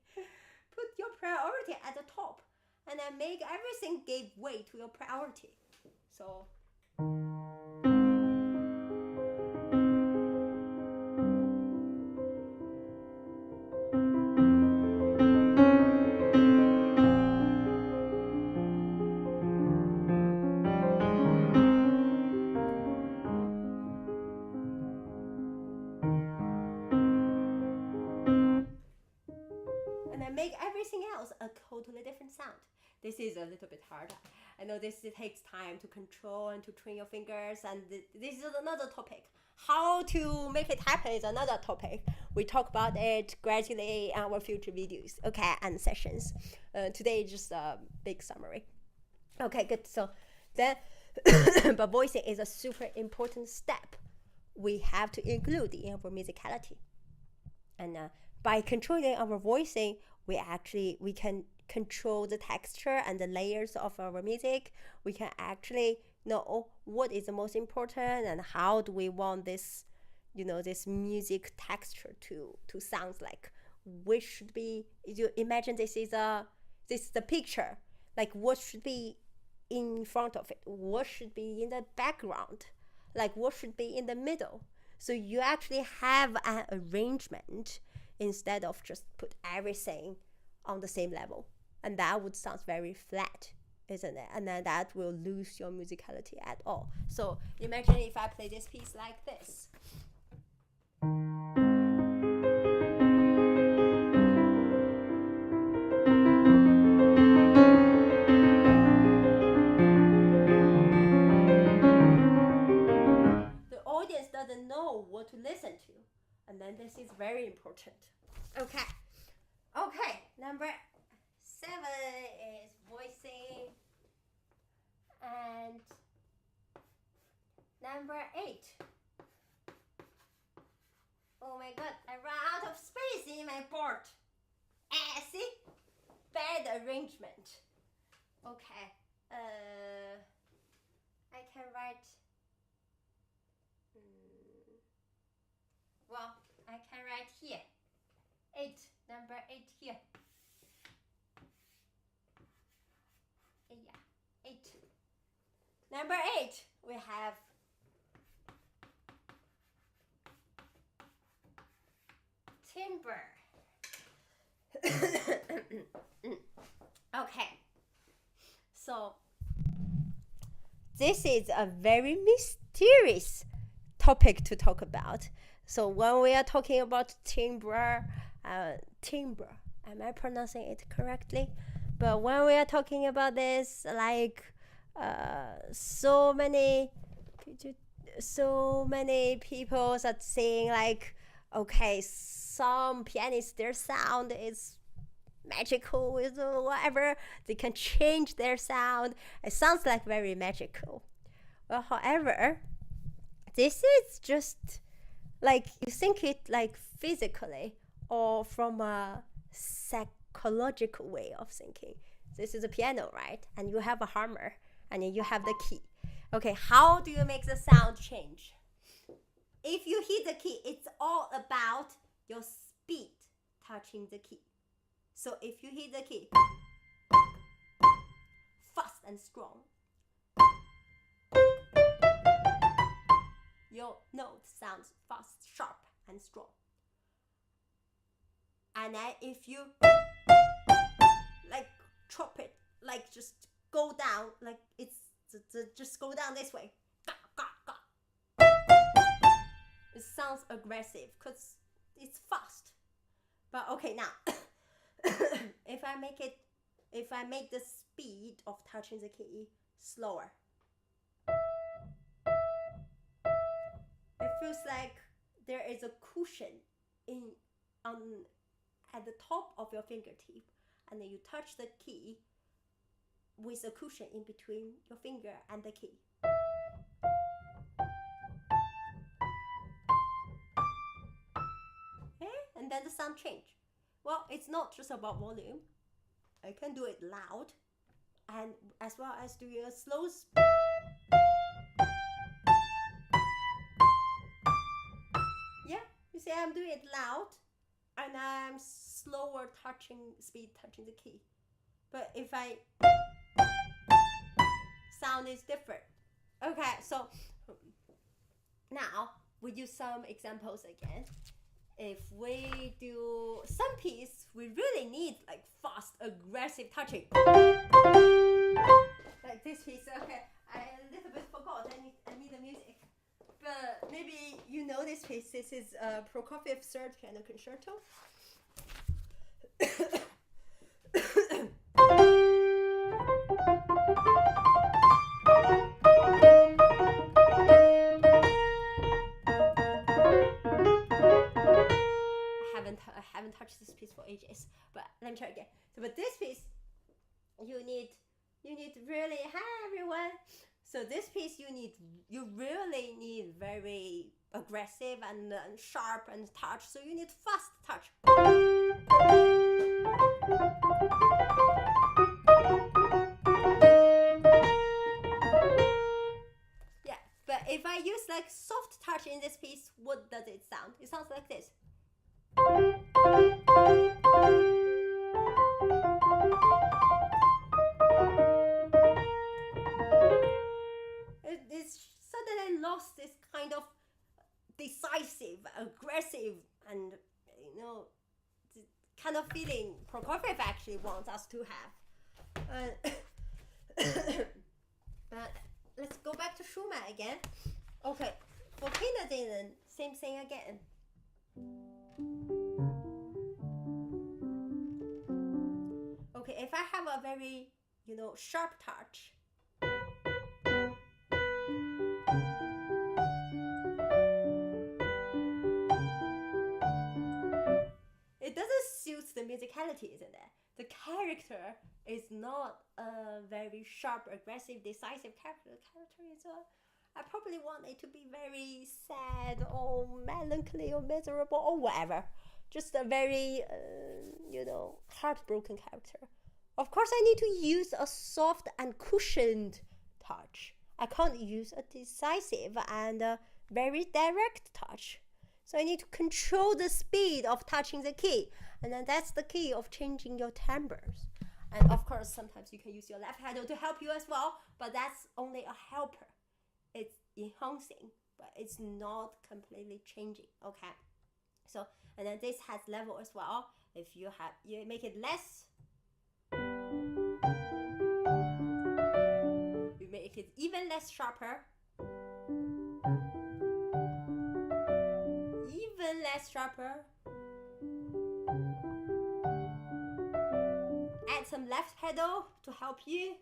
Put your priority at the top, and then make everything give way to your priority. So. Make everything else a totally different sound. This is a little bit hard. I know this takes time to control and to train your fingers, and this is another topic. How to make it happen is another topic. We talk about it gradually in our future videos, okay, and sessions. Today just a big summary. Okay, good. So then, but voicing is a super important step we have to include in our musicality. And by controlling our voicing, we can control the texture and the layers of our music. We can actually know what is the most important and how do we want this, this music texture to sound like. Which should be, you imagine this is the picture, like what should be in front of it, what should be in the background, like what should be in the middle. So you actually have an arrangement instead of just put everything on the same level. And that would sound very flat, isn't it? And then that will lose your musicality at all. So imagine if I play this piece like this. The audience doesn't know what to listen to. And then this is very important. Okay, number 7 is voicing, and number 8. Oh my god, I ran out of space in my board. See? Bad arrangement. Okay, I can write, well, I can write here. 8, number 8 here. Yeah, 8. Number 8, we have timbre. Okay, so this is a very mysterious topic to talk about. So when we are talking about timbre, am I pronouncing it correctly? But when we are talking about this, like so many people are saying like, okay, some pianists, their sound is magical, is whatever, they can change their sound. It sounds like very magical. Well, however, this is just like you think it like physically or from a psychological way of thinking. This is a piano, right? And you have a hammer and you have the key. Okay, how do you make the sound change? If you hit the key, it's all about your speed touching the key. So if you hit the key fast and strong, your note sounds fast, sharp, and strong. And then if you like chop it, like just go down, like it's just go down this way. It sounds aggressive because it's fast. But okay, now if I make the speed of touching the key slower, it feels like there is a cushion at the top of your fingertip, and then you touch the key with a cushion in between your finger and the key. Okay? And then the sound change. Well, it's not just about volume. I can do it loud, and as well as doing a slow yeah, you see I'm doing it loud, and I'm slower speed touching the key. But if I sound is different. Okay, so now we use some examples again. If we do some piece, we really need like fast, aggressive touching. Like this piece, okay, I a little bit forgot, I need the music. But maybe you know this piece. This is Prokofiev Third Piano Concerto. I haven't touched this piece for ages, but let me try again. So, but this piece, you need really, hi everyone. So this piece you really need very aggressive and sharp and touch. So you need fast touch. Yeah, but if I use like soft touch in this piece, what does it sound? It sounds like this. It's suddenly lost this kind of decisive, aggressive, and the kind of feeling Prokofiev actually wants us to have. But let's go back to Schumann again. Okay, for Kinderszenen, same thing again. Okay, if I have a very, sharp touch, it doesn't suit the musicality, isn't it? The character is not a very sharp, aggressive, decisive character. The character is I probably want it to be very sad or melancholy or miserable or whatever. Just a very, heartbroken character. Of course, I need to use a soft and cushioned touch. I can't use a decisive and very direct touch. So I need to control the speed of touching the key. And then that's the key of changing your timbres. And of course, sometimes you can use your left handle to help you as well, but that's only a helper. It's enhancing, but it's not completely changing, okay? So, and then this has level as well. If you make it less, you make it even less sharper, even less sharper, add some left pedal to help you.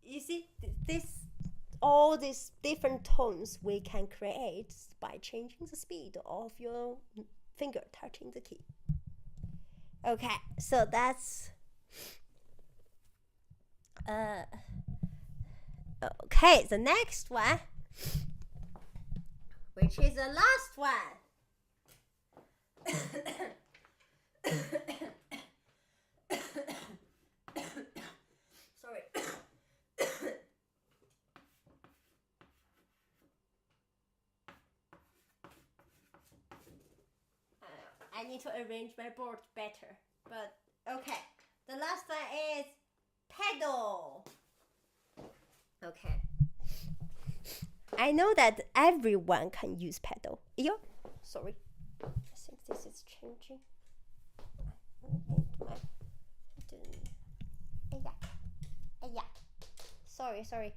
You see, all these different tones we can create by changing the speed of your finger touching the key. Okay, so that's okay, the next one, which is the last one. Sorry. I need to arrange my board better, but okay. The last one is pedal. Okay. I know that everyone can use pedal. Yo, sorry. I think this is changing. Yeah. Sorry.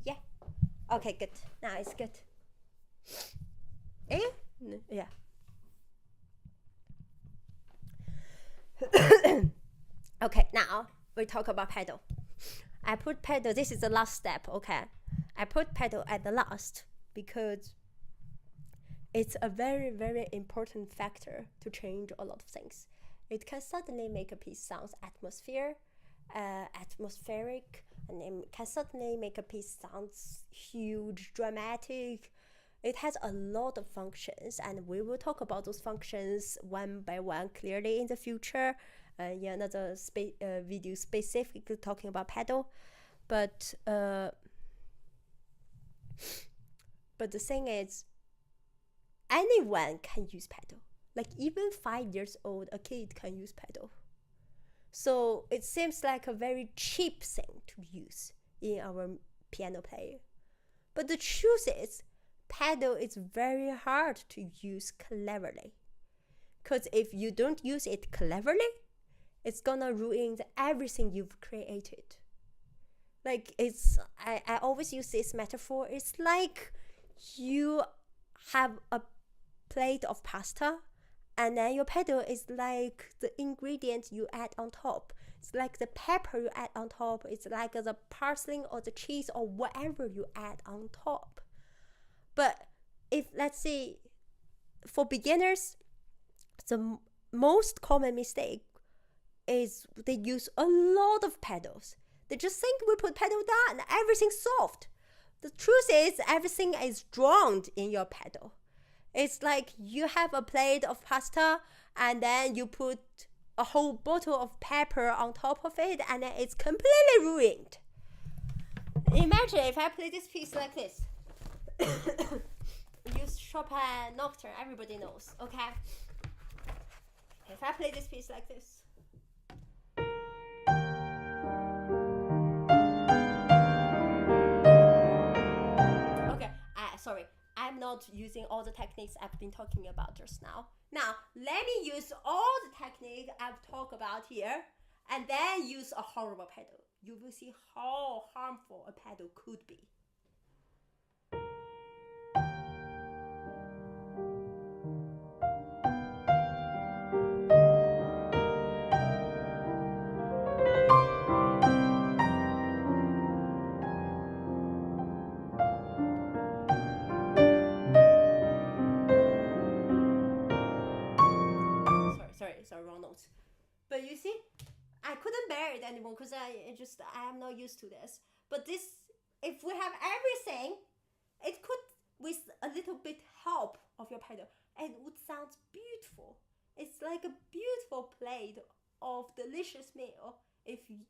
Yeah. Okay, good. Now it's good. Yeah. Okay, now we talk about pedal. I put pedal, this is the last step, okay? I put pedal at the last because it's a very, very important factor to change a lot of things. It can suddenly make a piece sound atmospheric, and it can suddenly make a piece sound huge, dramatic. It has a lot of functions, and we will talk about those functions one by one clearly in the future. Another video specifically talking about pedal. But the thing is, anyone can use pedal. Like even 5 years old, a kid can use pedal. So it seems like a very cheap thing to use in our piano player. But the truth is, pedal is very hard to use cleverly. Because if you don't use it cleverly, it's gonna ruin everything you've created. Like I always use this metaphor. It's like you have a plate of pasta, and then your pedal is like the ingredient you add on top. It's like the pepper you add on top. It's like the parsley or the cheese or whatever you add on top. But if, let's say, for beginners, the most common mistake is they use a lot of pedals. They just think we put pedal down and everything's solved. The truth is everything is drowned in your pedal. It's like you have a plate of pasta and then you put a whole bottle of pepper on top of it and then it's completely ruined. Imagine if I play this piece like this. Use Chopin Nocturne, everybody knows, okay? If I play this piece like this. Okay, sorry. I'm not using all the techniques I've been talking about just now. Now, let me use all the technique I've talked about here and then use a horrible pedal. You will see how harmful a pedal could be. Sorry, wrong notes. But you see, I couldn't bear it anymore because I am not used to this. But this, if we have everything, it could, with a little bit help of your pedal, it would sound beautiful. It's like a beautiful plate of delicious meal if you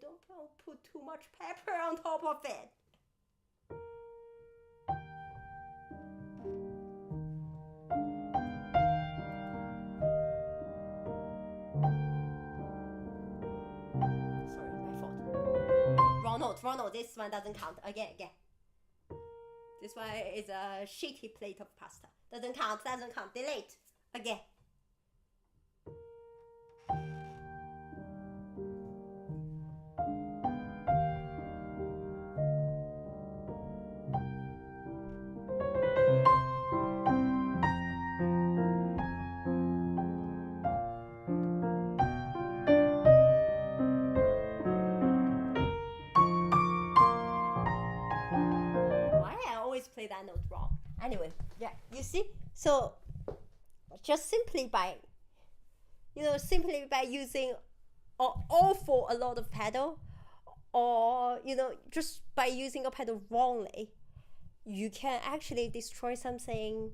don't put too much pepper on top of it. Wrong note, this one doesn't count. Again. This one is a shitty plate of pasta. Doesn't count. Delete. Again. Play that note wrong. Anyway, yeah, you see? So just simply by using an awful a lot of pedal, or just by using a pedal wrongly, you can actually destroy something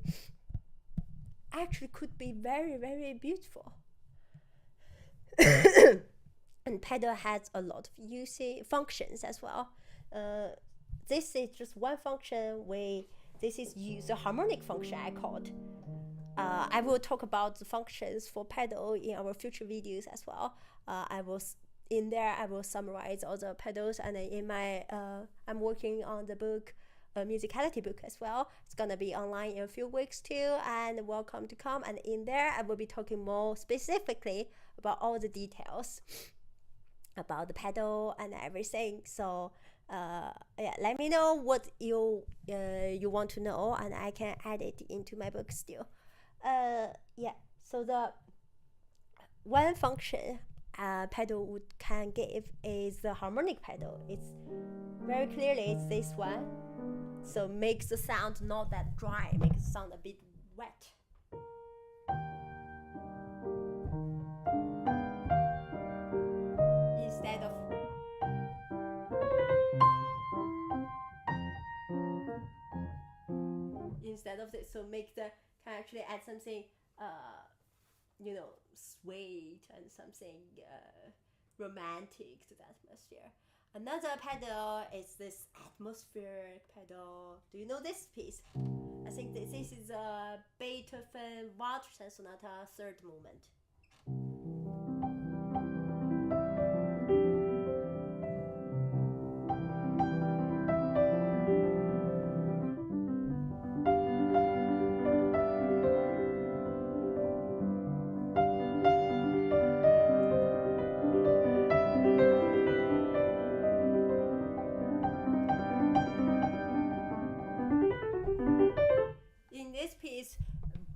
actually could be very, very beautiful. And pedal has a lot of functions as well. This is just one function. This is the harmonic function I called. I will talk about the functions for pedal in our future videos as well. I will in there I will summarize all the pedals, and in my I'm working on the book, a Musicality book as well. It's gonna be online in a few weeks too, and welcome to come. And in there I will be talking more specifically about all the details about the pedal and everything. So let me know what you want to know, and I can add it into my book still. So the one function pedal can give is the harmonic pedal. It's very clearly it's this one. So makes the sound not that dry, makes the sound a bit wet. Instead of this, so make the can actually add something sweet and something romantic to the atmosphere. Another pedal is this atmospheric pedal. Do you know this piece? I think this is a Beethoven Waltz Sonata third movement.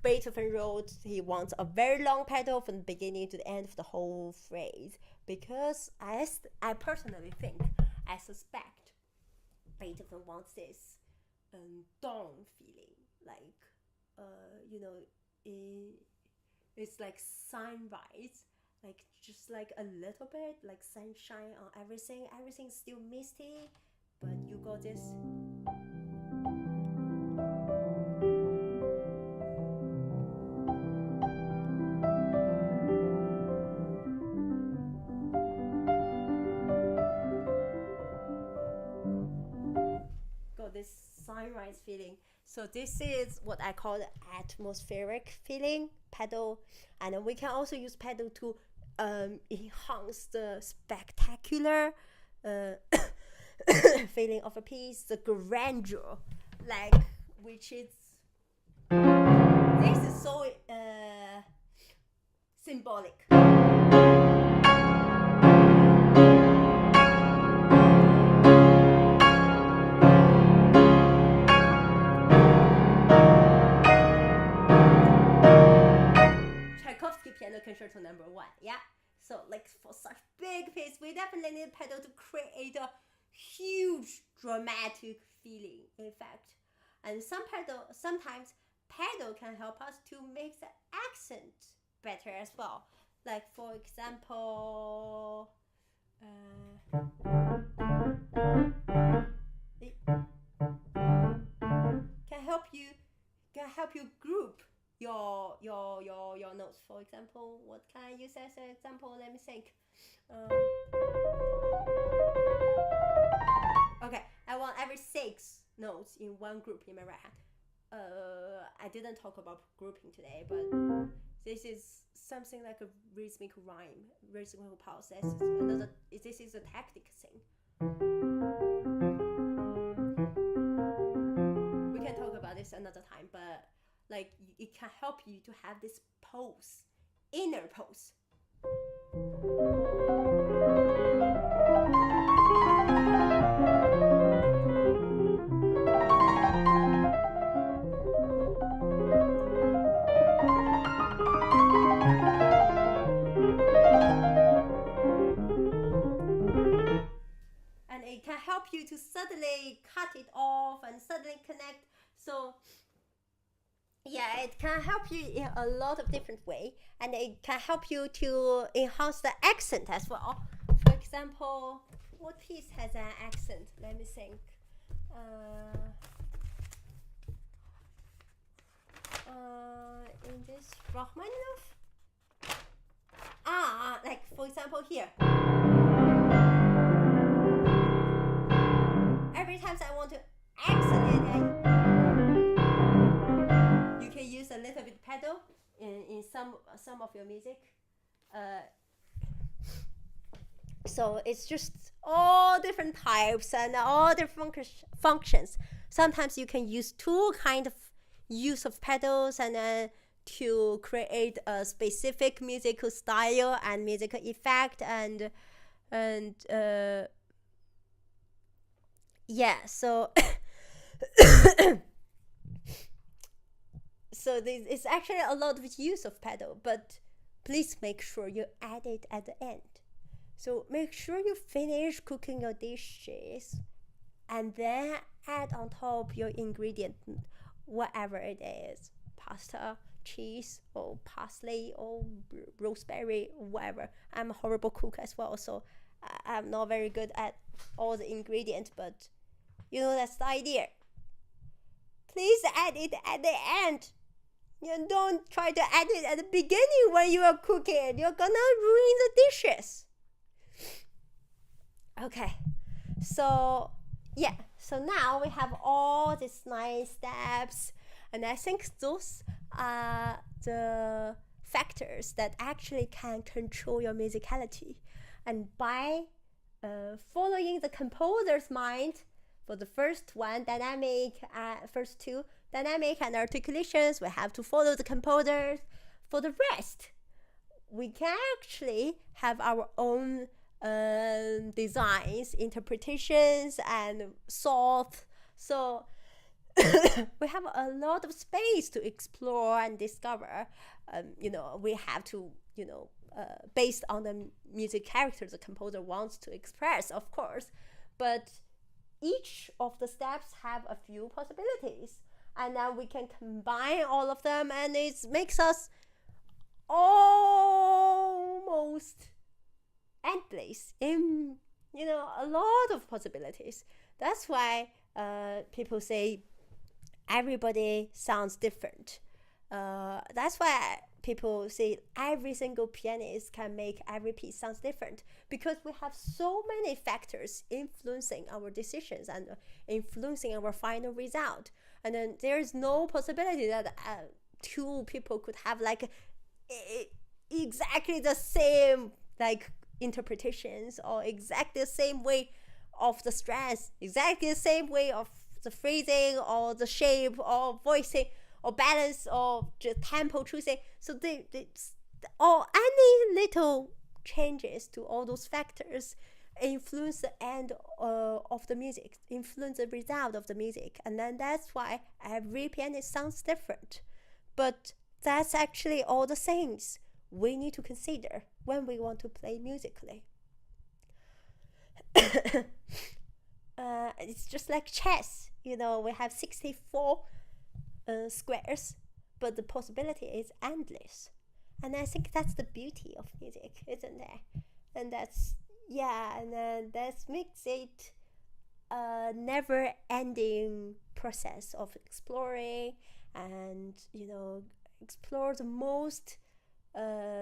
Beethoven wrote he wants a very long pedal from the beginning to the end of the whole phrase, because I personally think, I suspect Beethoven wants this dawn feeling, like it's like sunrise, like just like a little bit like sunshine on everything's still misty, but you got this sunrise feeling. So this is what I call the atmospheric feeling pedal, and then we can also use pedal to enhance the spectacular feeling of a piece, the grandeur, like which is this is so symbolic. Piano Concerto No. 1, yeah. So like for such big piece, we definitely need pedal to create a huge dramatic feeling effect. And sometimes pedal can help us to make the accent better as well. Like for example, it can help you group your notes. For example, what can I use as an example? Let me think. Okay, I want every 6 notes in one group in my right hand. I didn't talk about grouping today, but this is something like a rhythmic rhyme, rhythmic pulse. This is a tactic thing. We can talk about this another time, but like it can help you to have this pose, inner pose. And it can help you to suddenly cut it off and suddenly connect. So yeah, it can help you in a lot of different ways, and it can help you to enhance the accent as well. For example, what piece has an accent? Let me think. In this Rachmaninoff? Like for example here. Every time I want to accent it, you can use a little bit pedal in some of your music. So it's just all different types and all different functions. Sometimes you can use two kind of use of pedals and then to create a specific musical style and musical effect and yeah. So so it's actually a lot of use of pedal, but please make sure you add it at the end. So make sure you finish cooking your dishes and then add on top your ingredient, whatever it is, pasta, cheese, or parsley, or rosemary, whatever. I'm a horrible cook as well, so I'm not very good at all the ingredients, but you know that's the idea. Please add it at the end. You don't try to add it at the beginning when you are cooking. You're gonna ruin the dishes. Okay, so yeah, so now we have all these nice steps, and I think those are the factors that actually can control your musicality. And by following the composer's mind, for the first one, first two, dynamic and articulations, we have to follow the composers. For the rest, we can actually have our own designs, interpretations, and thoughts. So we have a lot of space to explore and discover. We have to, based on the music character the composer wants to express, of course. But each of the steps have a few possibilities. And then we can combine all of them, and it makes us almost endless in a lot of possibilities. That's why people say everybody sounds different. That's why people say every single pianist can make every piece sounds different, because we have so many factors influencing our decisions and influencing our final result. And then there is no possibility that two people could have like exactly the same like interpretations, or exactly the same way of the stress, exactly the same way of the phrasing, or the shape, or voicing, or balance, or just tempo choosing. So or any little changes to all those factors influence the end of the music, influence the result of the music. And then that's why every pianist sounds different. But that's actually all the things we need to consider when we want to play musically. It's just like chess. We have 64 squares, but the possibility is endless. And I think that's the beauty of music, isn't it? And that makes it a never-ending process of exploring and explore the most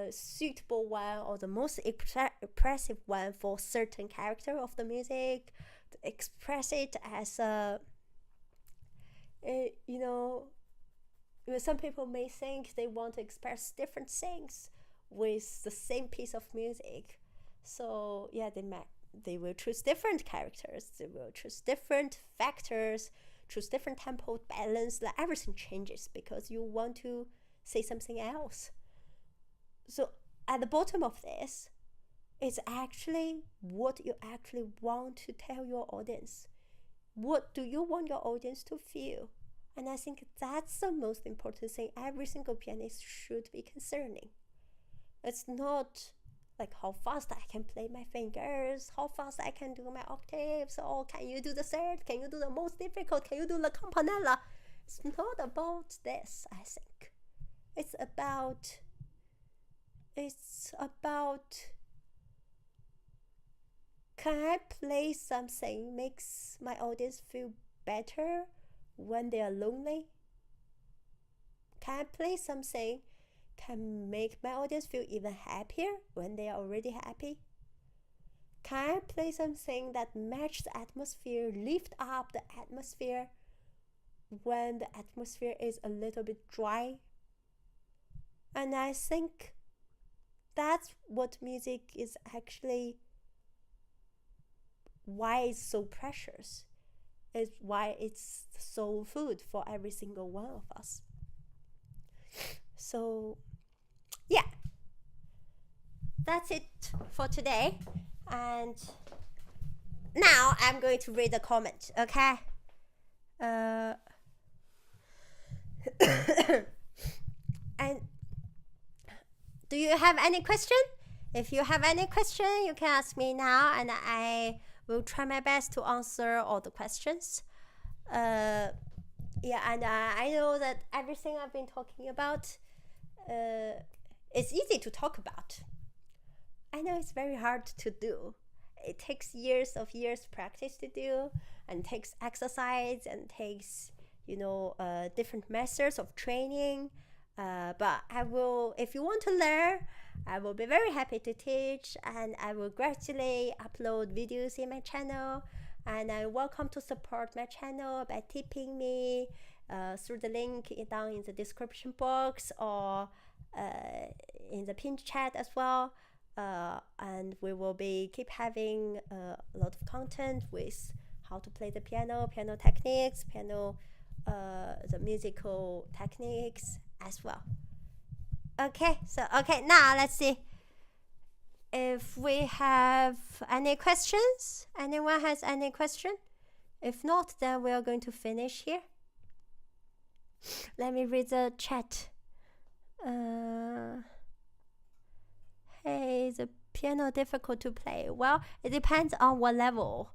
suitable one, or the most impressive one for certain character of the music, to express it as some people may think they want to express different things with the same piece of music. So yeah, they will choose different characters, they will choose different factors, choose different tempo, balance. Like everything changes because you want to say something else. So at the bottom of this is actually what you actually want to tell your audience. What do you want your audience to feel? And I think that's the most important thing every single pianist should be concerning. It's not like how fast I can play my fingers, how fast I can do my octaves, or can you do the third, can you do the most difficult, can you do the campanella? It's not about this, I think. It's about can I play something makes my audience feel better when they are lonely? Can I play something can make my audience feel even happier when they are already happy? Can I play something that matches the atmosphere, lift up the atmosphere when the atmosphere is a little bit dry? And I think that's what music is actually why it's so precious. It's why it's soul food for every single one of us. So, yeah, that's it for today. And now I'm going to read the comment, okay? And do you have any question? If you have any question, you can ask me now, and I will try my best to answer all the questions. I know that everything I've been talking about is easy to talk about. I know it's very hard to do. It takes years practice to do, and takes exercise, and takes different methods of training. But I will, if you want to learn, I will be very happy to teach, and I will gradually upload videos in my channel. And I'm welcome to support my channel by tipping me through the link down in the description box, or in the pinned chat as well. And we will keep having a lot of content with how to play the piano techniques, the musical techniques as well. Okay, now let's see if we have any questions. Anyone has any question? If not, then we are going to finish here. Let me read the chat. Hey, the piano difficult to play? Well, it depends on what level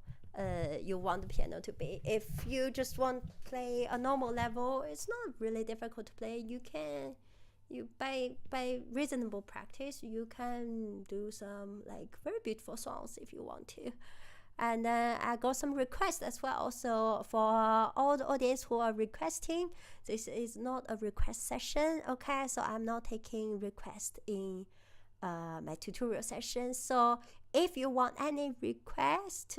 you want the piano to be. If you just want to play a normal level, it's not really difficult to play. By reasonable practice, you can do some very beautiful songs if you want to. And I got some requests as well. So for all the audience who are requesting, this is not a request session, okay? So I'm not taking requests in my tutorial session. So if you want any request,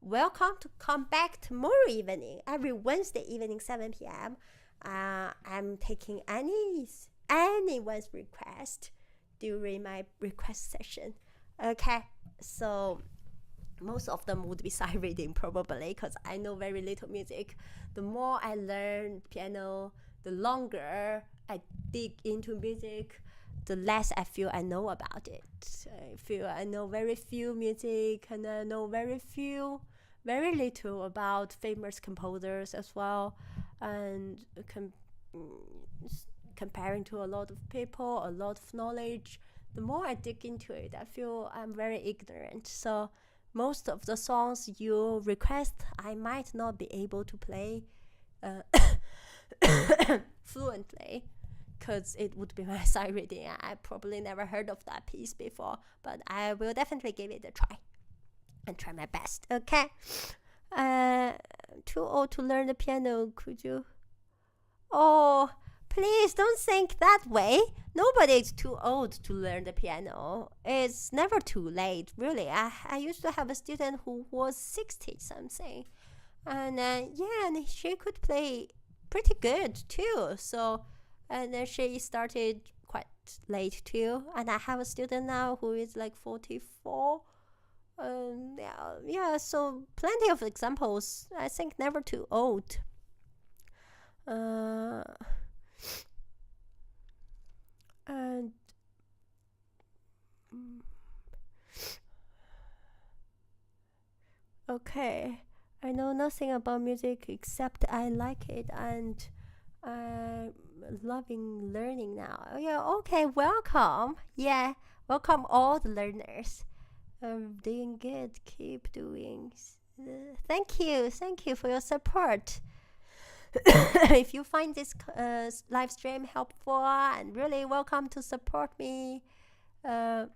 welcome to come back tomorrow evening. Every Wednesday evening, 7 p.m. I'm taking anyone's request during my request session. Okay, so most of them would be sight reading probably, because I know very little music. The more I learn piano, the longer I dig into music, the less I feel I know about it. I feel I know very few music, and I know very little about famous composers as well. And comparing to a lot of people, a lot of knowledge, the more I dig into it, I feel I'm very ignorant. So most of the songs you request, I might not be able to play fluently, because it would be my sight reading. I probably never heard of that piece before, but I will definitely give it a try and try my best. Okay. Too old to learn the piano, could you? Oh, please don't think that way. Nobody is too old to learn the piano. It's never too late, really. I used to have a student who was 60 something, and and she could play pretty good too. So, and then she started quite late too. And I have a student now who is 44. So plenty of examples. I think never too old. And okay, I know nothing about music except I like it, and I'm loving learning now. Yeah, okay, welcome. Yeah, welcome all the learners. Doing good. Keep doing. Thank you for your support. If you find this live stream helpful, and really welcome to support me. Thank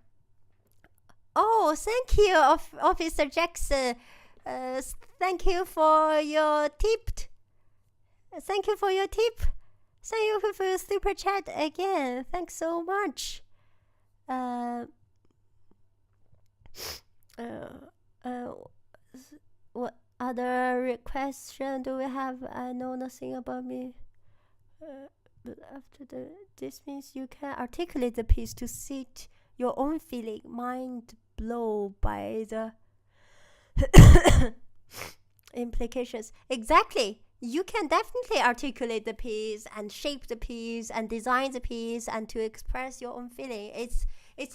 you, Officer Jackson. Thank you for your tip. Thank you for your tip. Thank you for your super chat again. Thanks so much. What other question do we have? I know nothing about me. But after this means you can articulate the piece to suit your own feeling. Mind blown by the. Implications. Exactly. You can definitely articulate the piece and shape the piece and design the piece and to express your own feeling. It's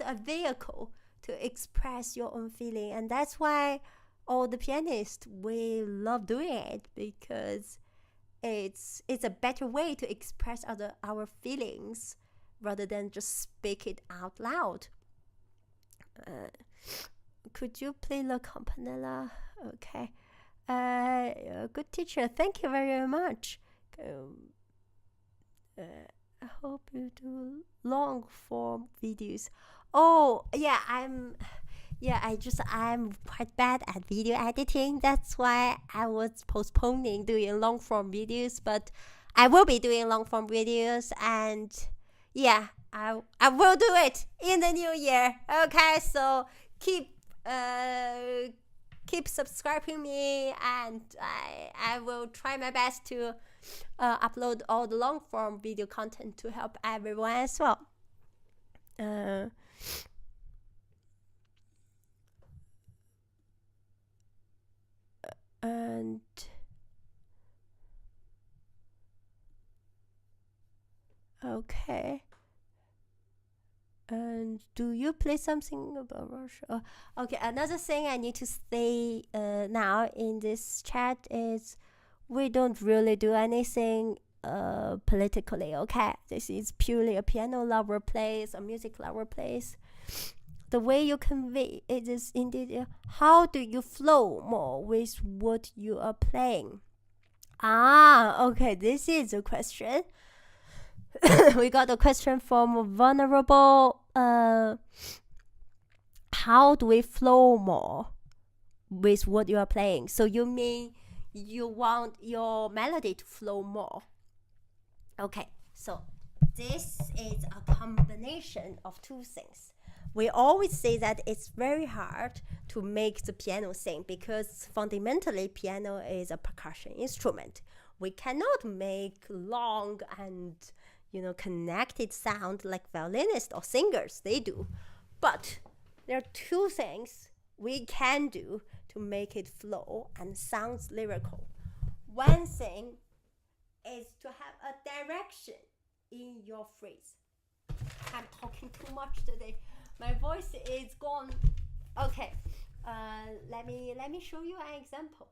a vehicle to express your own feeling, and that's why all the pianists, we love doing it, because it's a better way to express our feelings rather than just speak it out loud. Could you play the campanella? Okay. Good teacher. Thank you very much. I hope you do long form videos. Oh, yeah, I'm quite bad at video editing. That's why I was postponing doing long form videos, but I will be doing long form videos, and yeah, I will do it in the new year. Okay, so keep subscribing me, and I will try my best to upload all the long form video content to help everyone as well. And okay. And do you play something about Russia? Okay, another thing I need to say now in this chat is we don't really do anything politically, okay? This is purely a piano lover place, a music lover place. The way you convey it is indeed how do you flow more with what you are playing? Okay, this is a question. We got a question from Vulnerable. How do we flow more with what you are playing? So you mean you want your melody to flow more? Okay, so this is a combination of two things. We always say that it's very hard to make the piano sing because fundamentally piano is a percussion instrument. We cannot make long and connected sound like violinists or singers, they do. But there are two things we can do to make it flow and sounds lyrical. One thing is to have a direction in your phrase. I'm talking too much today. My voice is gone. Okay, let me show you an example.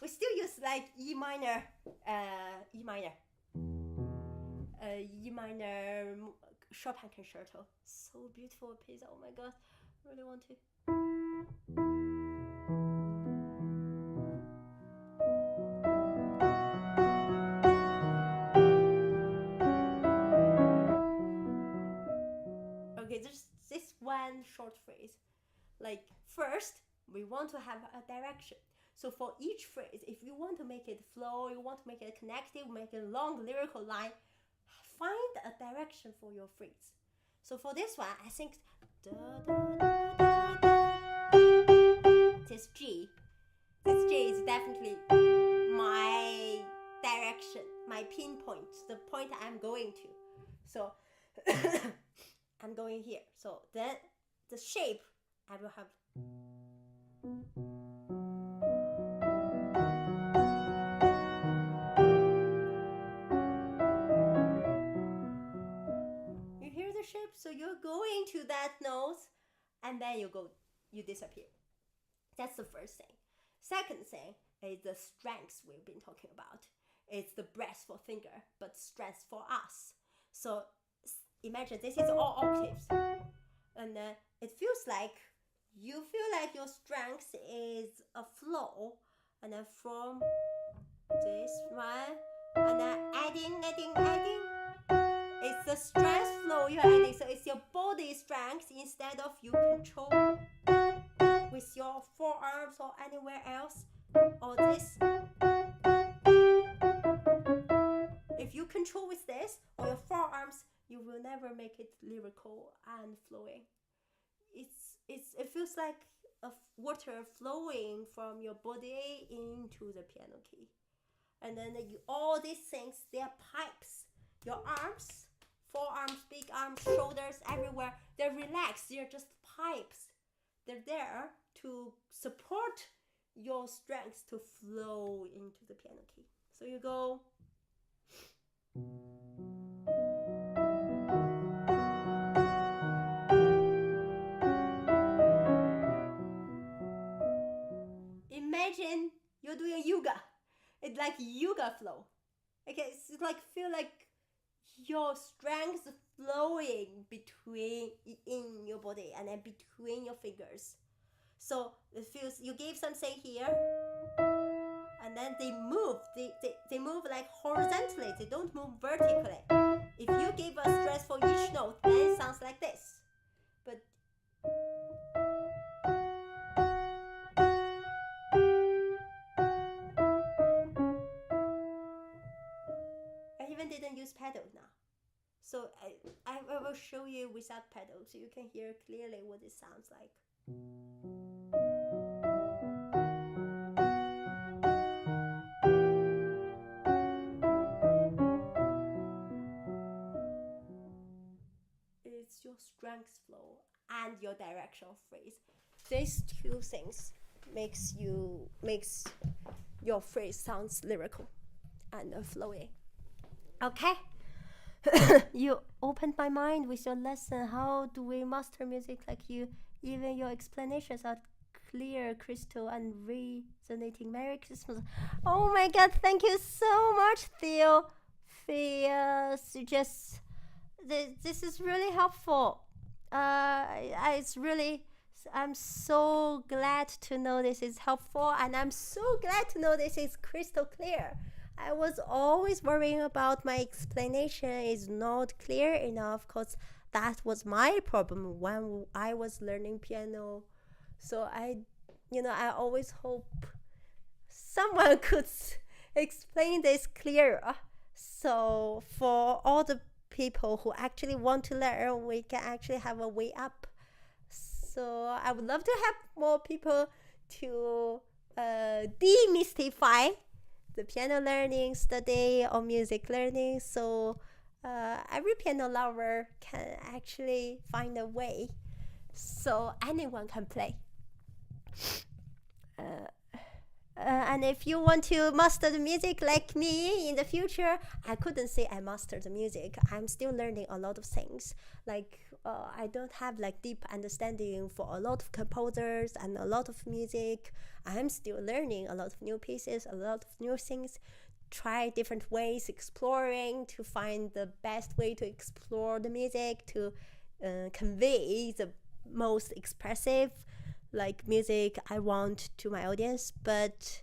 We still use like E minor, Chopin concerto. So beautiful piece. Oh my god, really want to. Okay, just this one short phrase. Like first, we want to have a direction. So for each phrase, if you want to make it flow, you want to make it connective, make it a long lyrical line, find a direction for your phrase. So for this one, I think this G is definitely my direction, my pinpoint, the point I'm going to. So I'm going here. So then the shape I will have. You hear the shape? So you're going to that note and then you disappear. That's the first thing. Second thing is the strengths we've been talking about. It's the breath for finger, but strength for us. So imagine this is all octaves. And it feels like you feel like your strength is a flow, and then from this one, and then adding. It's the strength flow you're adding, so it's your body strength instead of you control with your forearms or anywhere else, or this. If you control with this or your forearms, you will never make it lyrical and flowing. It feels like water flowing from your body into the piano key. And then all these things, they're pipes. Your arms, forearms, big arms, shoulders, everywhere, they're relaxed. They're just pipes they're there to support your strengths to flow into the piano key. So you go. Imagine you're doing yoga. It's like yoga flow. Okay, it's like feel like your strength flowing between in your body and then between your fingers. So it feels you give something here, and then they move. They move like horizontally. They don't move vertically. If you give a stress for each note, then it sounds like this. But I even didn't use pedal now. So I will show you without pedal so you can hear clearly what it sounds like. It's your strength flow and your direction of phrase. These two things makes your phrase sounds lyrical and flowing. Okay. You opened my mind with your lesson. How do we master music like you? Even your explanations are clear, crystal, and resonating. Merry Christmas. Oh my God, thank you so much, Theo. This is really helpful. I'm so glad to know this is helpful, and I'm so glad to know this is crystal clear. I was always worrying about my explanation is not clear enough, because that was my problem when I was learning piano. So I always hope someone could explain this clearer. So for all the people who actually want to learn, we can actually have a way up. So I would love to have more people to demystify the piano learning, study, or music learning, so every piano lover can actually find a way so anyone can play. And if you want to master the music like me in the future, I couldn't say I mastered the music. I'm still learning a lot of things. Like I don't have like deep understanding for a lot of composers and a lot of music. I'm still learning a lot of new pieces, a lot of new things. Try different ways, exploring to find the best way to explore the music, to convey the most expressive like music I want to my audience. But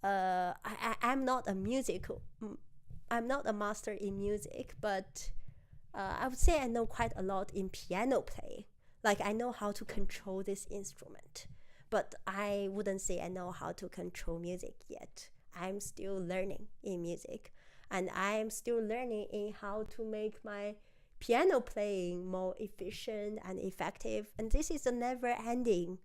I'm not a master in music, but I would say I know quite a lot in piano playing. Like I know how to control this instrument, but I wouldn't say I know how to control music yet. I'm still learning in music, and I'm still learning in how to make my piano playing more efficient and effective. And this is a never-ending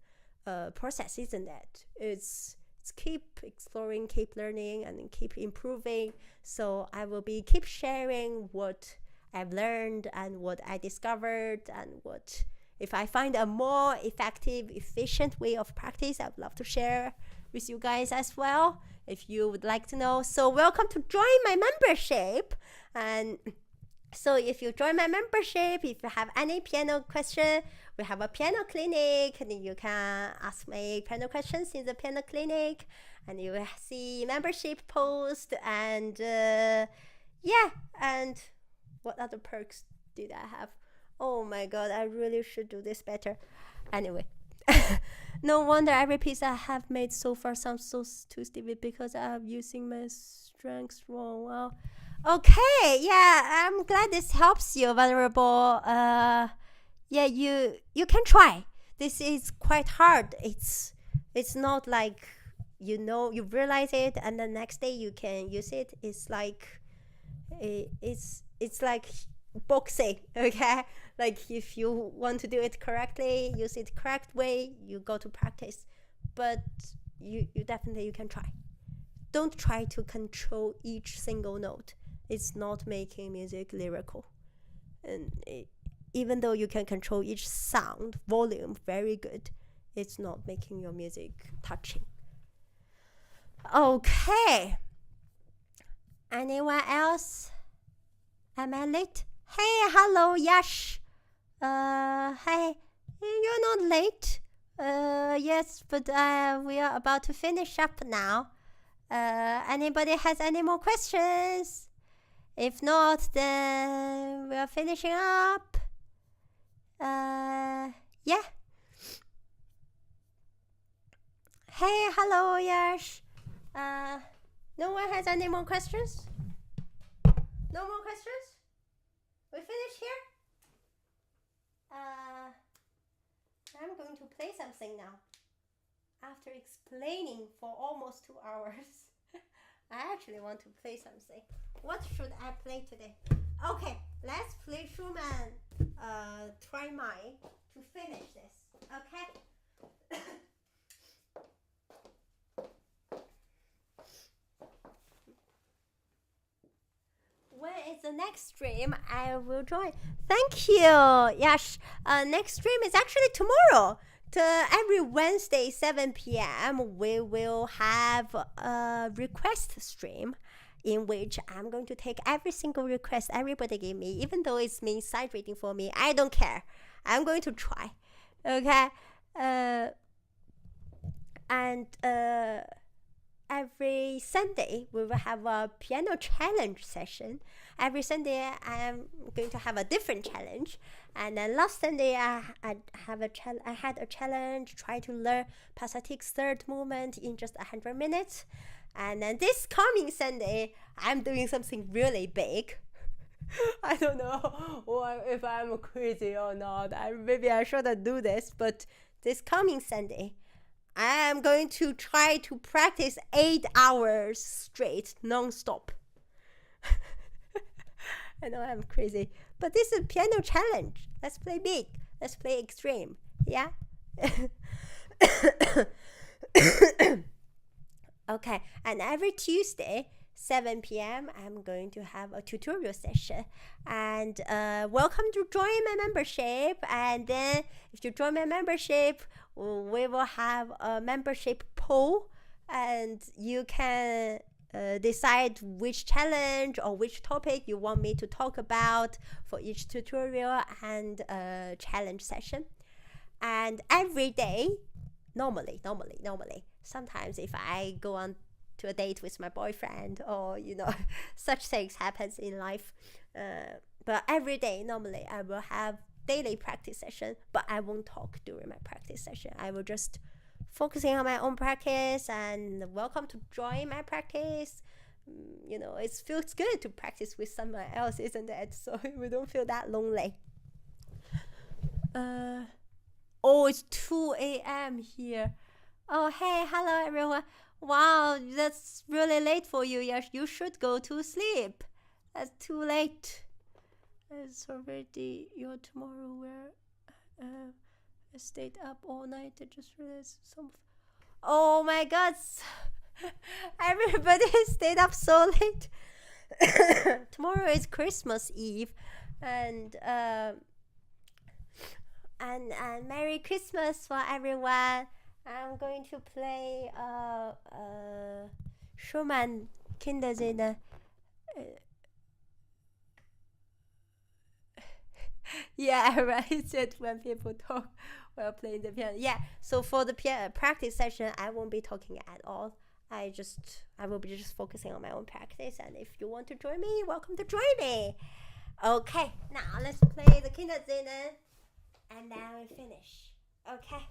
process, isn't it? It's keep exploring, keep learning, and keep improving. So I will be keep sharing what I've learned and what I discovered, and what if I find a more effective, efficient way of practice, I'd love to share with you guys as well, if you would like to know. So welcome to join my membership. And so if you join my membership, if you have any piano question, we have a piano clinic, and you can ask me piano questions in the piano clinic, and you will see membership post. And and what other perks did I have? Oh my God, I really should do this better. Anyway, no wonder every piece I have made so far sounds so too stupid, because I'm using my strengths wrong. Well, okay, yeah, I'm glad this helps you, vulnerable. You can try. This is quite hard. It's not like you realize it and the next day you can use it. It's like like boxing, okay? Like if you want to do it correctly, use it correct way, you go to practice. But you definitely can try. Don't try to control each single note. It's not making music lyrical. And even though you can control each sound, volume, very good, it's not making your music touching. Okay. Anyone else? Am I late? Hey, hello, Yash. Hey, you're not late. Yes, but we are about to finish up now. Anybody has any more questions? If not, then we are finishing up. Yeah. Hey, hello, Yash. No one has any more questions? No more questions? We finished here? I'm going to play something now. After explaining for almost 2 hours, I actually want to play something. What should I play today? Okay, let's play Schumann Try Mine to finish this. Okay? When is the next stream? I will join. Thank you, Yash. Next stream is actually tomorrow. Every Wednesday, 7 p.m., we will have a request stream in which I'm going to take every single request everybody gave me, even though it's means sight reading for me. I don't care. I'm going to try. Okay? Every Sunday, we will have a piano challenge session. Every Sunday, I am going to have a different challenge. And then last Sunday, I had a challenge, try to learn Pasatik's third movement in just 100 minutes. And then this coming Sunday, I'm doing something really big. I don't know if I'm crazy or not. Maybe I shouldn't do this, but this coming Sunday, I am going to try to practice 8 hours straight, non-stop. I know I'm crazy, but this is a piano challenge. Let's play big. Let's play extreme. Yeah? Okay, and every Tuesday, 7 p.m., I'm going to have a tutorial session. And welcome to join my membership. And then if you join my membership, we will have a membership poll. And you can decide which challenge or which topic you want me to talk about for each tutorial and challenge session. And every day, normally, sometimes if I go on to a date with my boyfriend or, such things happens in life. But every day, normally, I will have daily practice session, but I won't talk during my practice session. I will just focusing on my own practice and welcome to join my practice. It feels good to practice with someone else, isn't it? So we don't feel that lonely. It's 2 a.m. here. Oh, hey, hello everyone. Wow, that's really late for you. Yes, you should go to sleep. That's too late. It's already your tomorrow where I stayed up all night. I just realized Oh my God. Everybody stayed up so late. Tomorrow is Christmas Eve. And Merry Christmas for everyone. I'm going to play Schumann Kinderszenen. Yeah, right. It's it when people talk while playing the piano. Yeah, so for the practice session, I won't be talking at all. I will be just focusing on my own practice. And if you want to join me, welcome to join me. Okay, now let's play the Kinderszenen. And then we finish. Okay.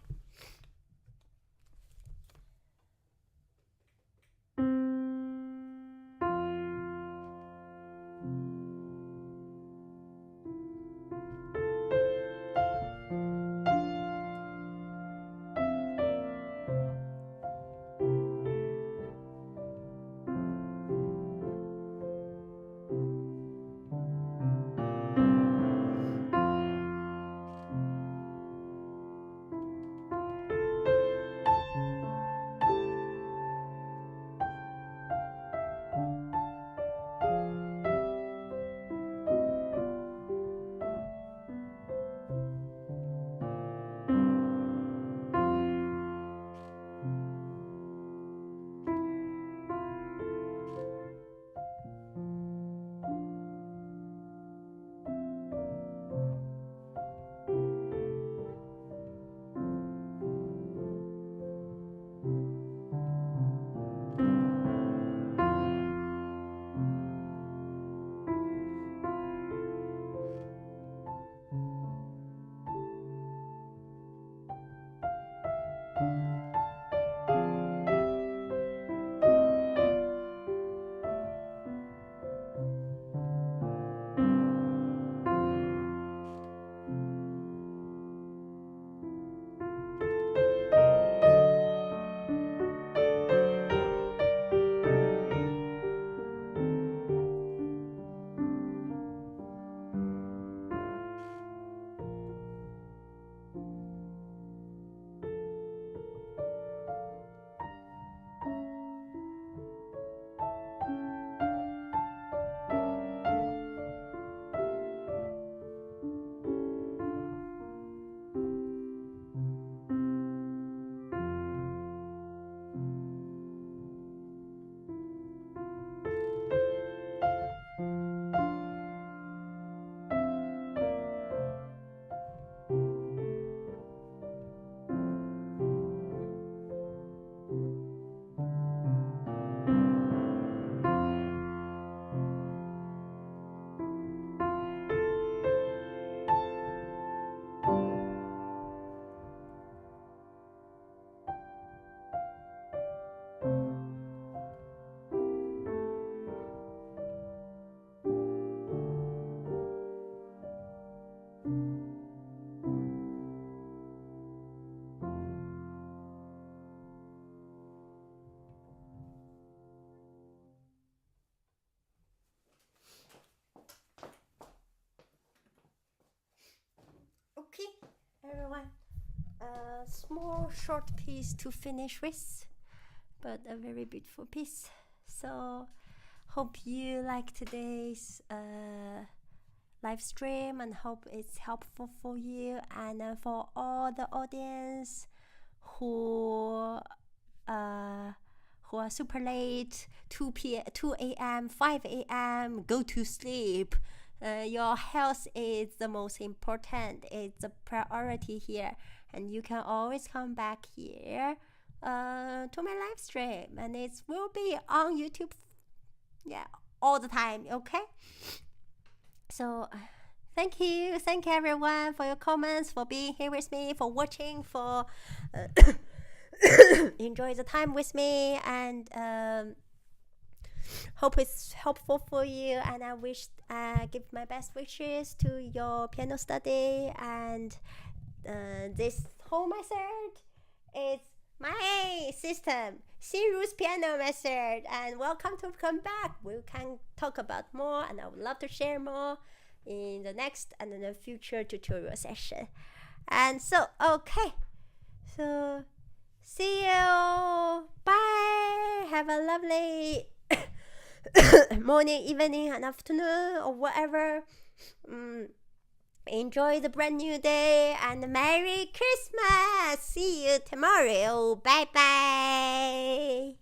everyone. A small short piece to finish with, but a very beautiful piece. So hope you like today's live stream and hope it's helpful for you and for all the audience who are super late, 2 a.m., 5 a.m., go to sleep. Your health is the most important. It's a priority here. And you can always come back here to my live stream. And it will be on YouTube all the time, okay? So thank you everyone for your comments, for being here with me, for watching, for enjoy the time with me, and hope it's helpful for you. And I give my best wishes to your piano study. And this whole method is my system, XinRu's piano method. And welcome to come back. We can talk about more, and I would love to share more in the next and in the future tutorial session. And so, okay. So, see you. Bye. Have a lovely morning, evening, and afternoon, or whatever. Enjoy the brand new day, and Merry Christmas. See you tomorrow. Bye bye.